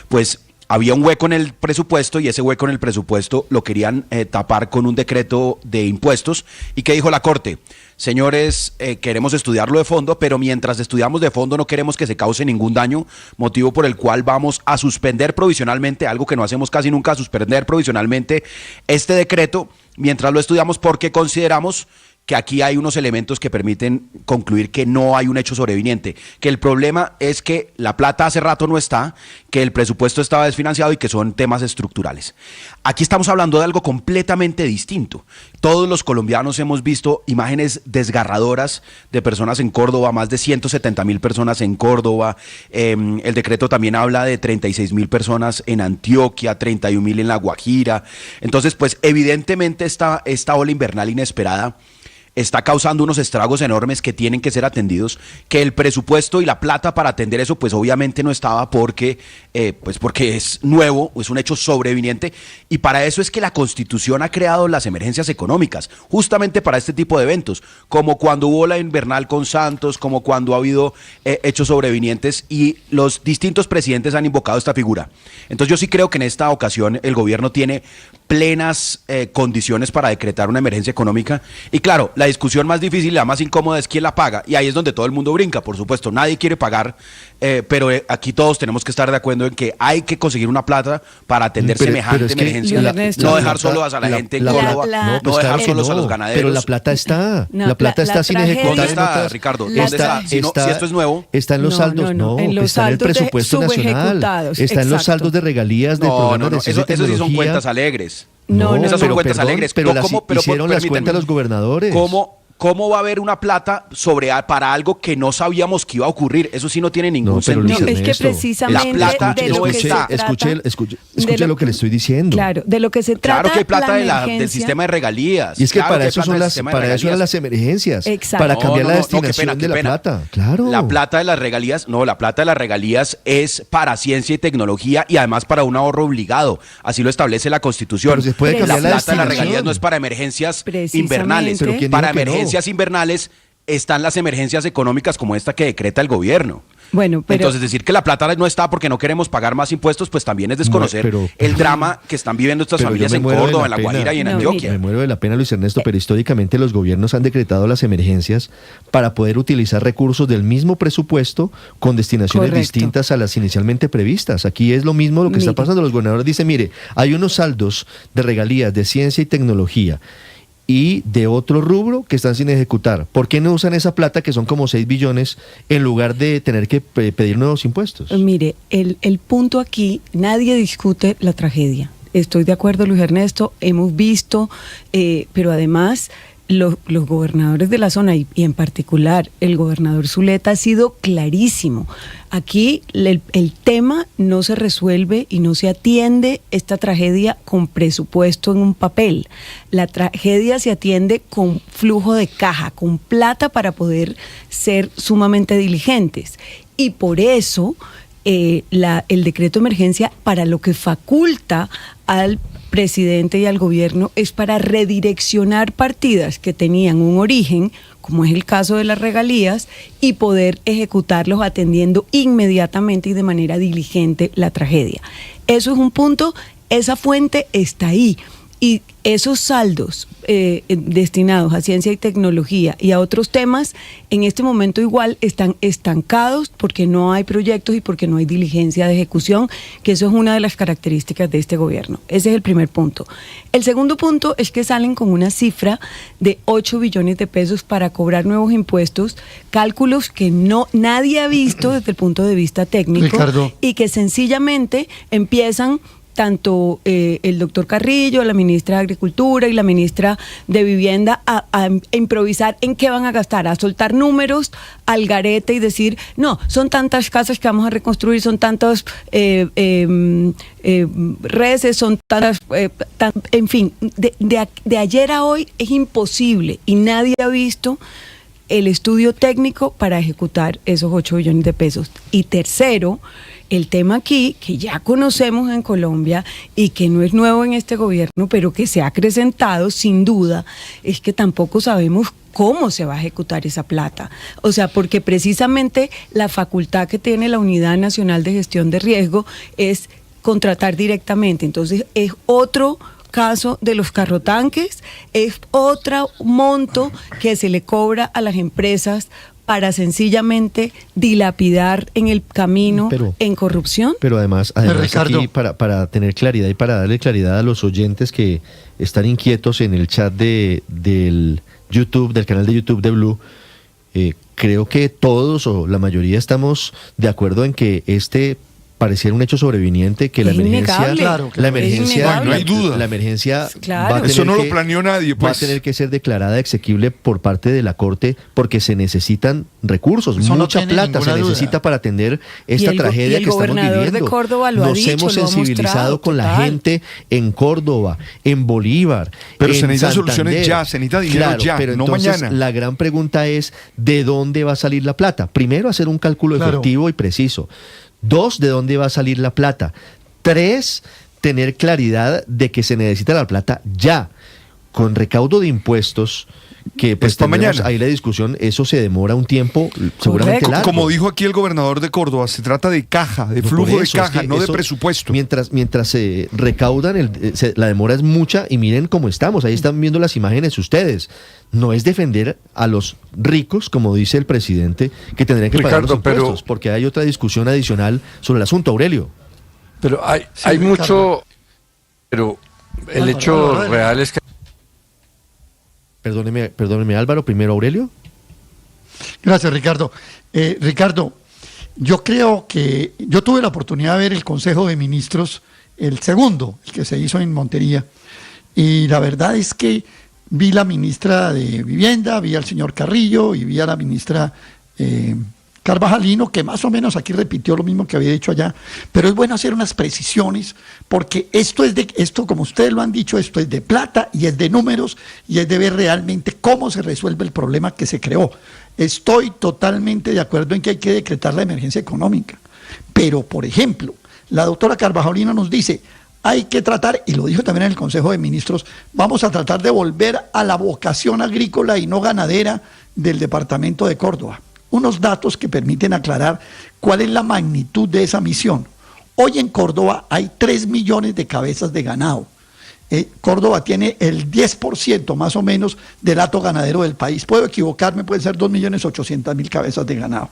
pues había un hueco en el presupuesto, y ese hueco en el presupuesto lo querían tapar con un decreto de impuestos. ¿Y qué dijo la Corte? Señores, queremos estudiarlo de fondo, pero mientras estudiamos de fondo no queremos que se cause ningún daño, motivo por el cual vamos a suspender provisionalmente, algo que no hacemos casi nunca, suspender provisionalmente este decreto mientras lo estudiamos, porque consideramos que aquí hay unos elementos que permiten concluir que no hay un hecho sobreviniente, que el problema es que la plata hace rato no está, que el presupuesto estaba desfinanciado y que son temas estructurales. Aquí estamos hablando de algo completamente distinto. Todos los colombianos hemos visto imágenes desgarradoras de personas en Córdoba, más de 170.000 personas en Córdoba. El decreto también habla de 36.000 personas en Antioquia, 31.000 en La Guajira. Entonces, pues evidentemente esta ola invernal inesperada está causando unos estragos enormes que tienen que ser atendidos, que el presupuesto y la plata para atender eso pues obviamente no estaba porque es nuevo, es un hecho sobreviniente, y para eso es que la Constitución ha creado las emergencias económicas, justamente para este tipo de eventos, como cuando hubo la invernal con Santos, como cuando ha habido hechos sobrevinientes, y los distintos presidentes han invocado esta figura. Entonces yo sí creo que en esta ocasión el gobierno tiene plenas condiciones para decretar una emergencia económica, y claro, la discusión más difícil y la más incómoda es quién la paga, y ahí es donde todo el mundo brinca, por supuesto, nadie quiere pagar, pero aquí todos tenemos que estar de acuerdo en que hay que conseguir una plata para atender semejante emergencia, no dejar solos a la gente en Córdoba, no dejar solos a los ganaderos. Pero la plata está, la plata está sin ejecutar. ¿Dónde está, Ricardo? ¿Dónde está? Si esto es nuevo. Está en los saldos, está en el presupuesto nacional, está en los saldos de regalías de programas de ciencia y tecnología. Eso sí son cuentas alegres. Esas son cuentas alegres. Pero hicieron las cuentas los gobernadores. ¿Cómo va a haber una plata para algo que no sabíamos que iba a ocurrir? Eso sí no tiene ningún sentido. No, es que precisamente la plata de lo que se trata, escuche lo que le estoy diciendo. Claro, de lo que se trata. Claro que hay plata del sistema de regalías. Y es que para eso eran las emergencias. Exacto. Para cambiar la destinación de la plata. Claro. La plata de las regalías es para ciencia y tecnología, y además para un ahorro obligado. Así lo establece la Constitución. Pero se puede cambiar la plata de las regalías no es para emergencias invernales. Para emergencias invernales están las emergencias económicas como esta que decreta el gobierno. Bueno, pero entonces decir que la plata no está porque no queremos pagar más impuestos, pues también es desconocer el drama que están viviendo estas familias en Córdoba, en La Guajira y en Antioquia. Me muero de la pena, Luis Ernesto, pero históricamente los gobiernos han decretado las emergencias para poder utilizar recursos del mismo presupuesto con destinaciones distintas a las inicialmente previstas. Aquí es lo mismo lo que está pasando. Los gobernadores dicen, mire, hay unos saldos de regalías de ciencia y tecnología y de otro rubro que están sin ejecutar. ¿Por qué no usan esa plata, que son como 6 billones, en lugar de tener que pedir nuevos impuestos? Mire, el punto aquí, nadie discute la tragedia. Estoy de acuerdo, Luis Ernesto, hemos visto, pero además los gobernadores de la zona y en particular el gobernador Zuleta ha sido clarísimo. Aquí el tema no se resuelve y no se atiende esta tragedia con presupuesto en un papel. La tragedia se atiende con flujo de caja, con plata para poder ser sumamente diligentes. Y por eso el decreto de emergencia, para lo que faculta al presidente y al gobierno, es para redireccionar partidas que tenían un origen, como es el caso de las regalías, y poder ejecutarlos atendiendo inmediatamente y de manera diligente la tragedia. Eso es un punto, esa fuente está ahí. Y esos saldos destinados a ciencia y tecnología y a otros temas, en este momento igual están estancados porque no hay proyectos y porque no hay diligencia de ejecución, que eso es una de las características de este gobierno. Ese es el primer punto. El segundo punto es que salen con una cifra de 8 billones de pesos para cobrar nuevos impuestos, cálculos que nadie ha visto desde el punto de vista técnico, Ricardo, y que sencillamente empiezan tanto el doctor Carrillo, la ministra de Agricultura y la ministra de Vivienda a improvisar en qué van a gastar, a soltar números al garete y decir, no, son tantas casas que vamos a reconstruir, son tantos reses, son tantas, en fin, de ayer a hoy es imposible y nadie ha visto el estudio técnico para ejecutar esos 8 billones de pesos. Y tercero, el tema aquí, que ya conocemos en Colombia y que no es nuevo en este gobierno, pero que se ha acrecentado sin duda, es que tampoco sabemos cómo se va a ejecutar esa plata. O sea, porque precisamente la facultad que tiene la Unidad Nacional de Gestión de Riesgo es contratar directamente. Entonces, es otro caso de los carrotanques, es otro monto que se le cobra a las empresas para sencillamente dilapidar en el camino en corrupción. Pero además aquí, para tener claridad y para darle claridad a los oyentes que están inquietos en el chat del YouTube, del canal de YouTube de Blue, creo que todos o la mayoría estamos de acuerdo en que pareciera un hecho sobreviniente, que la emergencia, no hay duda. La emergencia claro. va a tener eso no lo planeó nadie, pues. Va a tener que ser declarada exequible por parte de la Corte porque se necesitan recursos, eso mucha plata se necesita para atender esta tragedia que estamos viviendo. De Córdoba lo Nos ha dicho, hemos lo sensibilizado mostrado, con total. la gente en Córdoba, en Bolívar, pero en se necesitan Santander. soluciones ya, se necesita dinero ya, pero no entonces, mañana. La gran pregunta es, ¿de dónde va a salir la plata? Primero, hacer un cálculo efectivo y preciso. 2, ¿de dónde va a salir la plata? 3, tener claridad de que se necesita la plata ya. Con recaudo de impuestos, que pues mañana ahí la discusión, eso se demora un tiempo seguramente largo. Como dijo aquí el gobernador de Córdoba, se trata de caja, de flujo de caja, no de presupuesto. Mientras se recaudan, la demora es mucha y miren cómo estamos, ahí están viendo las imágenes ustedes. No es defender a los ricos, como dice el presidente, que tendrían que pagar los impuestos, porque hay otra discusión adicional sobre el asunto, Aurelio. Pero hay mucho, pero el hecho real es que... Perdóneme Álvaro, primero Aurelio. Gracias, Ricardo. Ricardo, yo creo que yo tuve la oportunidad de ver el Consejo de Ministros, el segundo, el que se hizo en Montería, y la verdad es que vi la ministra de Vivienda, vi al señor Carrillo y vi a la ministra Carvajalino, que más o menos aquí repitió lo mismo que había dicho allá, pero es bueno hacer unas precisiones, porque esto, como ustedes lo han dicho, esto es de plata y es de números y es de ver realmente cómo se resuelve el problema que se creó. Estoy totalmente de acuerdo en que hay que decretar la emergencia económica, pero por ejemplo, la doctora Carvajalino nos dice, hay que tratar, y lo dijo también en el Consejo de Ministros, vamos a tratar de volver a la vocación agrícola y no ganadera del departamento de Córdoba. Unos datos que permiten aclarar cuál es la magnitud de esa misión. Hoy en Córdoba hay 3 millones de cabezas de ganado. Córdoba tiene el 10% más o menos del hato ganadero del país. Puedo equivocarme, pueden ser 2.800.000 cabezas de ganado.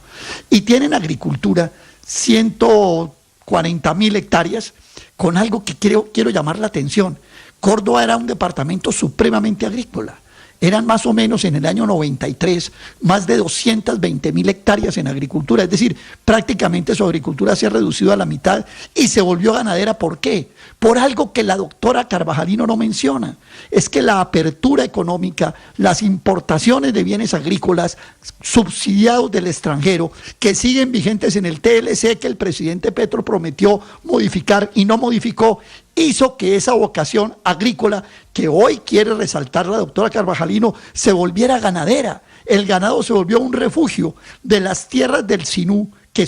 Y tienen agricultura 140.000 hectáreas, con algo que quiero llamar la atención. Córdoba era un departamento supremamente agrícola. Eran más o menos en el año 93 más de 220.000 hectáreas en agricultura, es decir, prácticamente su agricultura se ha reducido a la mitad y se volvió ganadera. ¿Por qué? Por algo que la doctora Carvajalino no menciona, es que la apertura económica, las importaciones de bienes agrícolas subsidiados del extranjero, que siguen vigentes en el TLC que el presidente Petro prometió modificar y no modificó, hizo que esa vocación agrícola que hoy quiere resaltar la doctora Carvajalino se volviera ganadera. El ganado se volvió un refugio de las tierras del Sinú, que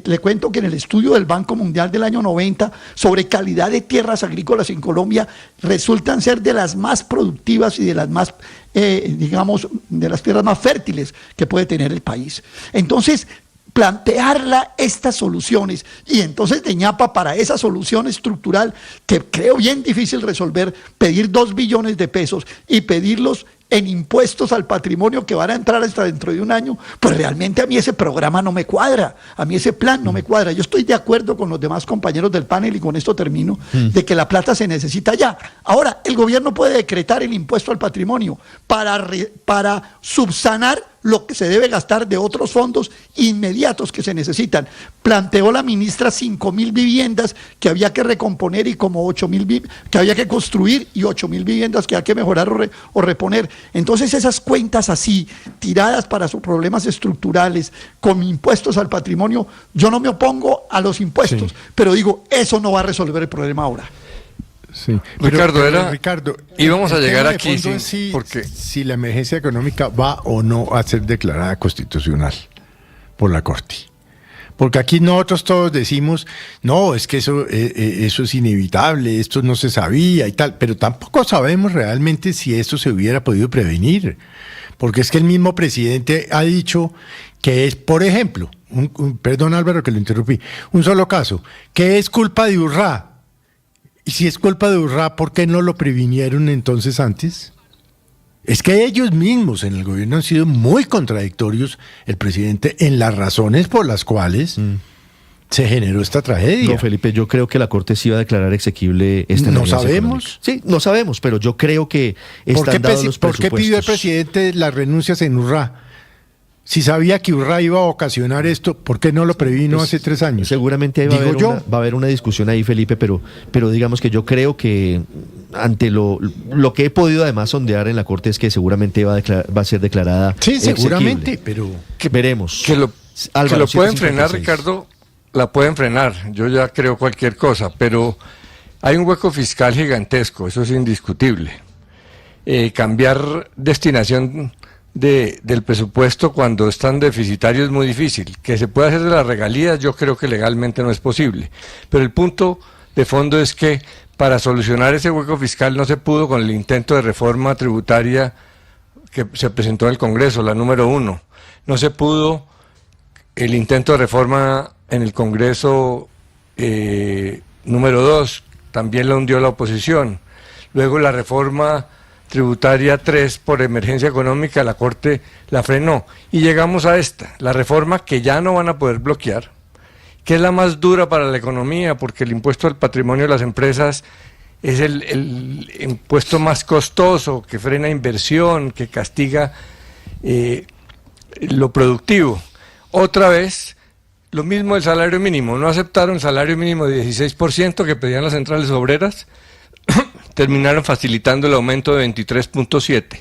le cuento que en el estudio del Banco Mundial del año 90 sobre calidad de tierras agrícolas en Colombia resultan ser de las más productivas y de las más, de las tierras más fértiles que puede tener el país. Entonces, plantearla estas soluciones y entonces de ñapa para esa solución estructural que creo bien difícil resolver, pedir 2 billones de pesos y pedirlos en impuestos al patrimonio que van a entrar hasta dentro de un año, pues realmente a mí ese programa no me cuadra, a mí ese plan no me cuadra. Yo estoy de acuerdo con los demás compañeros del panel, y con esto termino, de que la plata se necesita ya. Ahora, el gobierno puede decretar el impuesto al patrimonio para subsanar lo que se debe gastar de otros fondos inmediatos que se necesitan. Planteó la ministra 5.000 viviendas que había que recomponer y como 8.000 que había que construir y 8.000 viviendas que hay que mejorar o reponer. Entonces esas cuentas así, tiradas para sus problemas estructurales, con impuestos al patrimonio, yo no me opongo a los impuestos, pero digo, eso no va a resolver el problema ahora. Sí. Ricardo, íbamos a llegar aquí, porque si la emergencia económica va o no a ser declarada constitucional por la Corte. Porque aquí nosotros todos decimos, no, es que eso es inevitable, esto no se sabía y tal, pero tampoco sabemos realmente si esto se hubiera podido prevenir. Porque es que el mismo presidente ha dicho que es, por ejemplo, perdón Álvaro que lo interrumpí, un solo caso, que es culpa de Urrá. Y si es culpa de Urrá, ¿por qué no lo previnieron entonces antes? Es que ellos mismos en el gobierno han sido muy contradictorios, el presidente, en las razones por las cuales se generó esta tragedia. No, Felipe, yo creo que la Corte sí va a declarar exequible esta ¿No sabemos? Económica. Sí, no sabemos, pero yo creo que están dados los presupuestos. ¿Por qué pidió el presidente las renuncias en Urrá? Si sabía que Urrá iba a ocasionar esto, ¿por qué no lo previno hace 3 años? Seguramente va a haber una discusión ahí, Felipe, pero digamos que yo creo que ante lo que he podido además sondear en la Corte es que seguramente va a ser declarada seguramente, exequible. pero veremos. Que lo pueden frenar, 756. Ricardo, la pueden frenar. Yo ya creo cualquier cosa, pero hay un hueco fiscal gigantesco, eso es indiscutible. Cambiar destinación del presupuesto cuando es tan deficitario es muy difícil. Que se pueda hacer de las regalías, yo creo que legalmente no es posible. Pero el punto de fondo es que para solucionar ese hueco fiscal no se pudo con el intento de reforma tributaria que se presentó en el Congreso, la número 1. No se pudo el intento de reforma en el Congreso número 2, también la hundió la oposición. Luego la reforma tributaria 3 por emergencia económica, la Corte la frenó. Y llegamos a esta, la reforma que ya no van a poder bloquear, que es la más dura para la economía, porque el impuesto al patrimonio de las empresas es el impuesto más costoso, que frena inversión, que castiga lo productivo. Otra vez, lo mismo del salario mínimo, no aceptaron el salario mínimo de 16% que pedían las centrales obreras, terminaron facilitando el aumento de 23.7.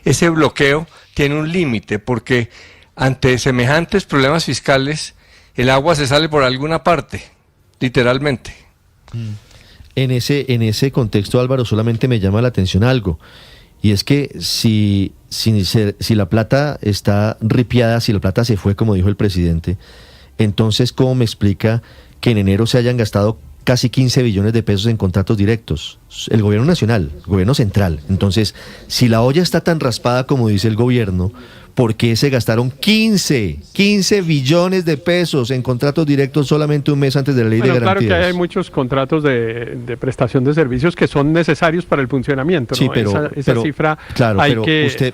Ese bloqueo tiene un límite porque ante semejantes problemas fiscales el agua se sale por alguna parte, literalmente. En ese contexto, Álvaro, solamente me llama la atención algo, y es que si la plata está ripiada, si la plata se fue, como dijo el presidente, entonces ¿cómo me explica que en enero se hayan gastado casi 15 billones de pesos en contratos directos? El gobierno nacional, el gobierno central. Entonces, si la olla está tan raspada como dice el gobierno, ¿por qué se gastaron 15 billones de pesos en contratos directos solamente un mes antes de la ley de garantías? Claro que hay muchos contratos de prestación de servicios que son necesarios para el funcionamiento, ¿no? Sí, pero esa cifra claro, hay pero que usted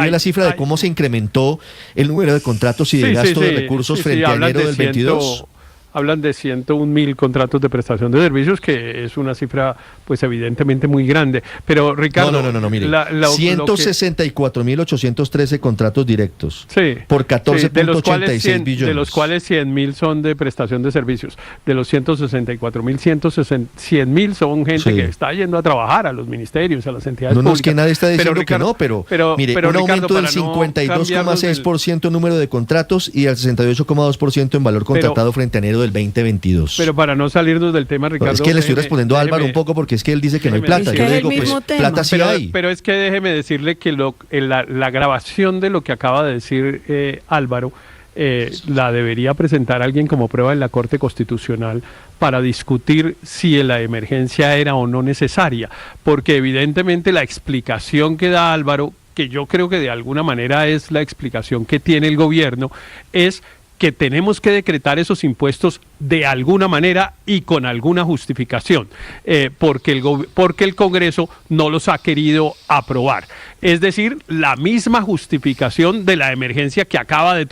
vio la cifra de cómo se incrementó el número de contratos y de gasto de recursos frente a enero del 22. Hablan de 101.000 contratos de prestación de servicios, que es una cifra, pues evidentemente muy grande. Pero Ricardo, no, mire, 164.813 contratos directos, sí, por 14.86 billones. De los cuales 100.000 son de prestación de servicios. De los 164.000, 100.000 son gente que está yendo a trabajar a los ministerios, a las entidades públicas. No es que nadie está diciendo Ricardo, que no, pero mire, un aumento del 52,6% en número de contratos y el 68,2% en valor contratado frente a enero del 2022. Pero para no salirnos del tema, Ricardo... Es que le estoy respondiendo a Álvaro un poco porque es que él dice que no hay plata. Yo le digo, pues plata sí hay. Pero es que déjeme decirle que la grabación de lo que acaba de decir Álvaro la debería presentar alguien como prueba en la Corte Constitucional para discutir si la emergencia era o no necesaria, porque evidentemente la explicación que da Álvaro que yo creo que de alguna manera es la explicación que tiene el gobierno, es que tenemos que decretar esos impuestos de alguna manera y con alguna justificación, porque el Congreso no los ha querido aprobar. Es decir, la misma justificación de la emergencia que acaba de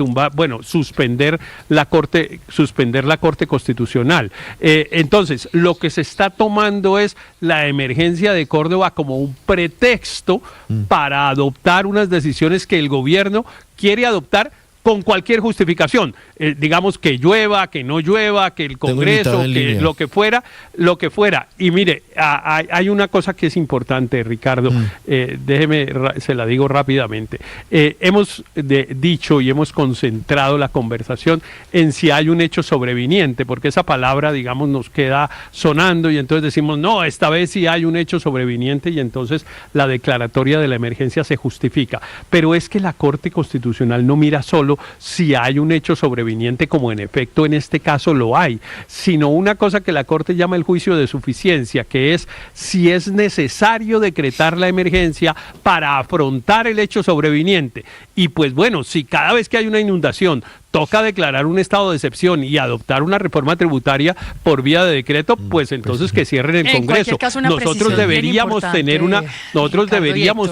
suspender la Corte Constitucional. Entonces, lo que se está tomando es la emergencia de Córdoba como un pretexto para adoptar unas decisiones que el gobierno quiere adoptar con cualquier justificación, digamos que llueva, que no llueva, que el Congreso, que lo que fuera. Y mire, hay una cosa que es importante, Ricardo, déjeme, se la digo rápidamente. Hemos dicho y hemos concentrado la conversación en si hay un hecho sobreviniente, porque esa palabra, digamos, nos queda sonando y entonces decimos, no, esta vez sí hay un hecho sobreviniente y entonces la declaratoria de la emergencia se justifica. Pero es que la Corte Constitucional no mira solo si hay un hecho sobreviniente, como en efecto en este caso lo hay, sino una cosa que la Corte llama el juicio de suficiencia, que es si es necesario decretar la emergencia para afrontar el hecho sobreviniente. Y pues bueno, si cada vez que hay una inundación toca declarar un estado de excepción y adoptar una reforma tributaria por vía de decreto, pues entonces que cierren el Congreso. Nosotros deberíamos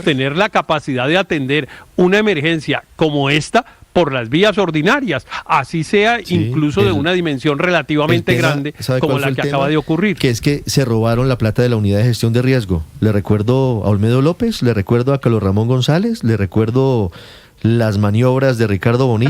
tener la capacidad de atender una emergencia como esta por las vías ordinarias, así sea incluso de una dimensión relativamente grande como la que acaba de ocurrir. Que es que se robaron la plata de la unidad de gestión de riesgo. Le recuerdo a Olmedo López, le recuerdo a Carlos Ramón González, le recuerdo las maniobras de Ricardo Bonilla.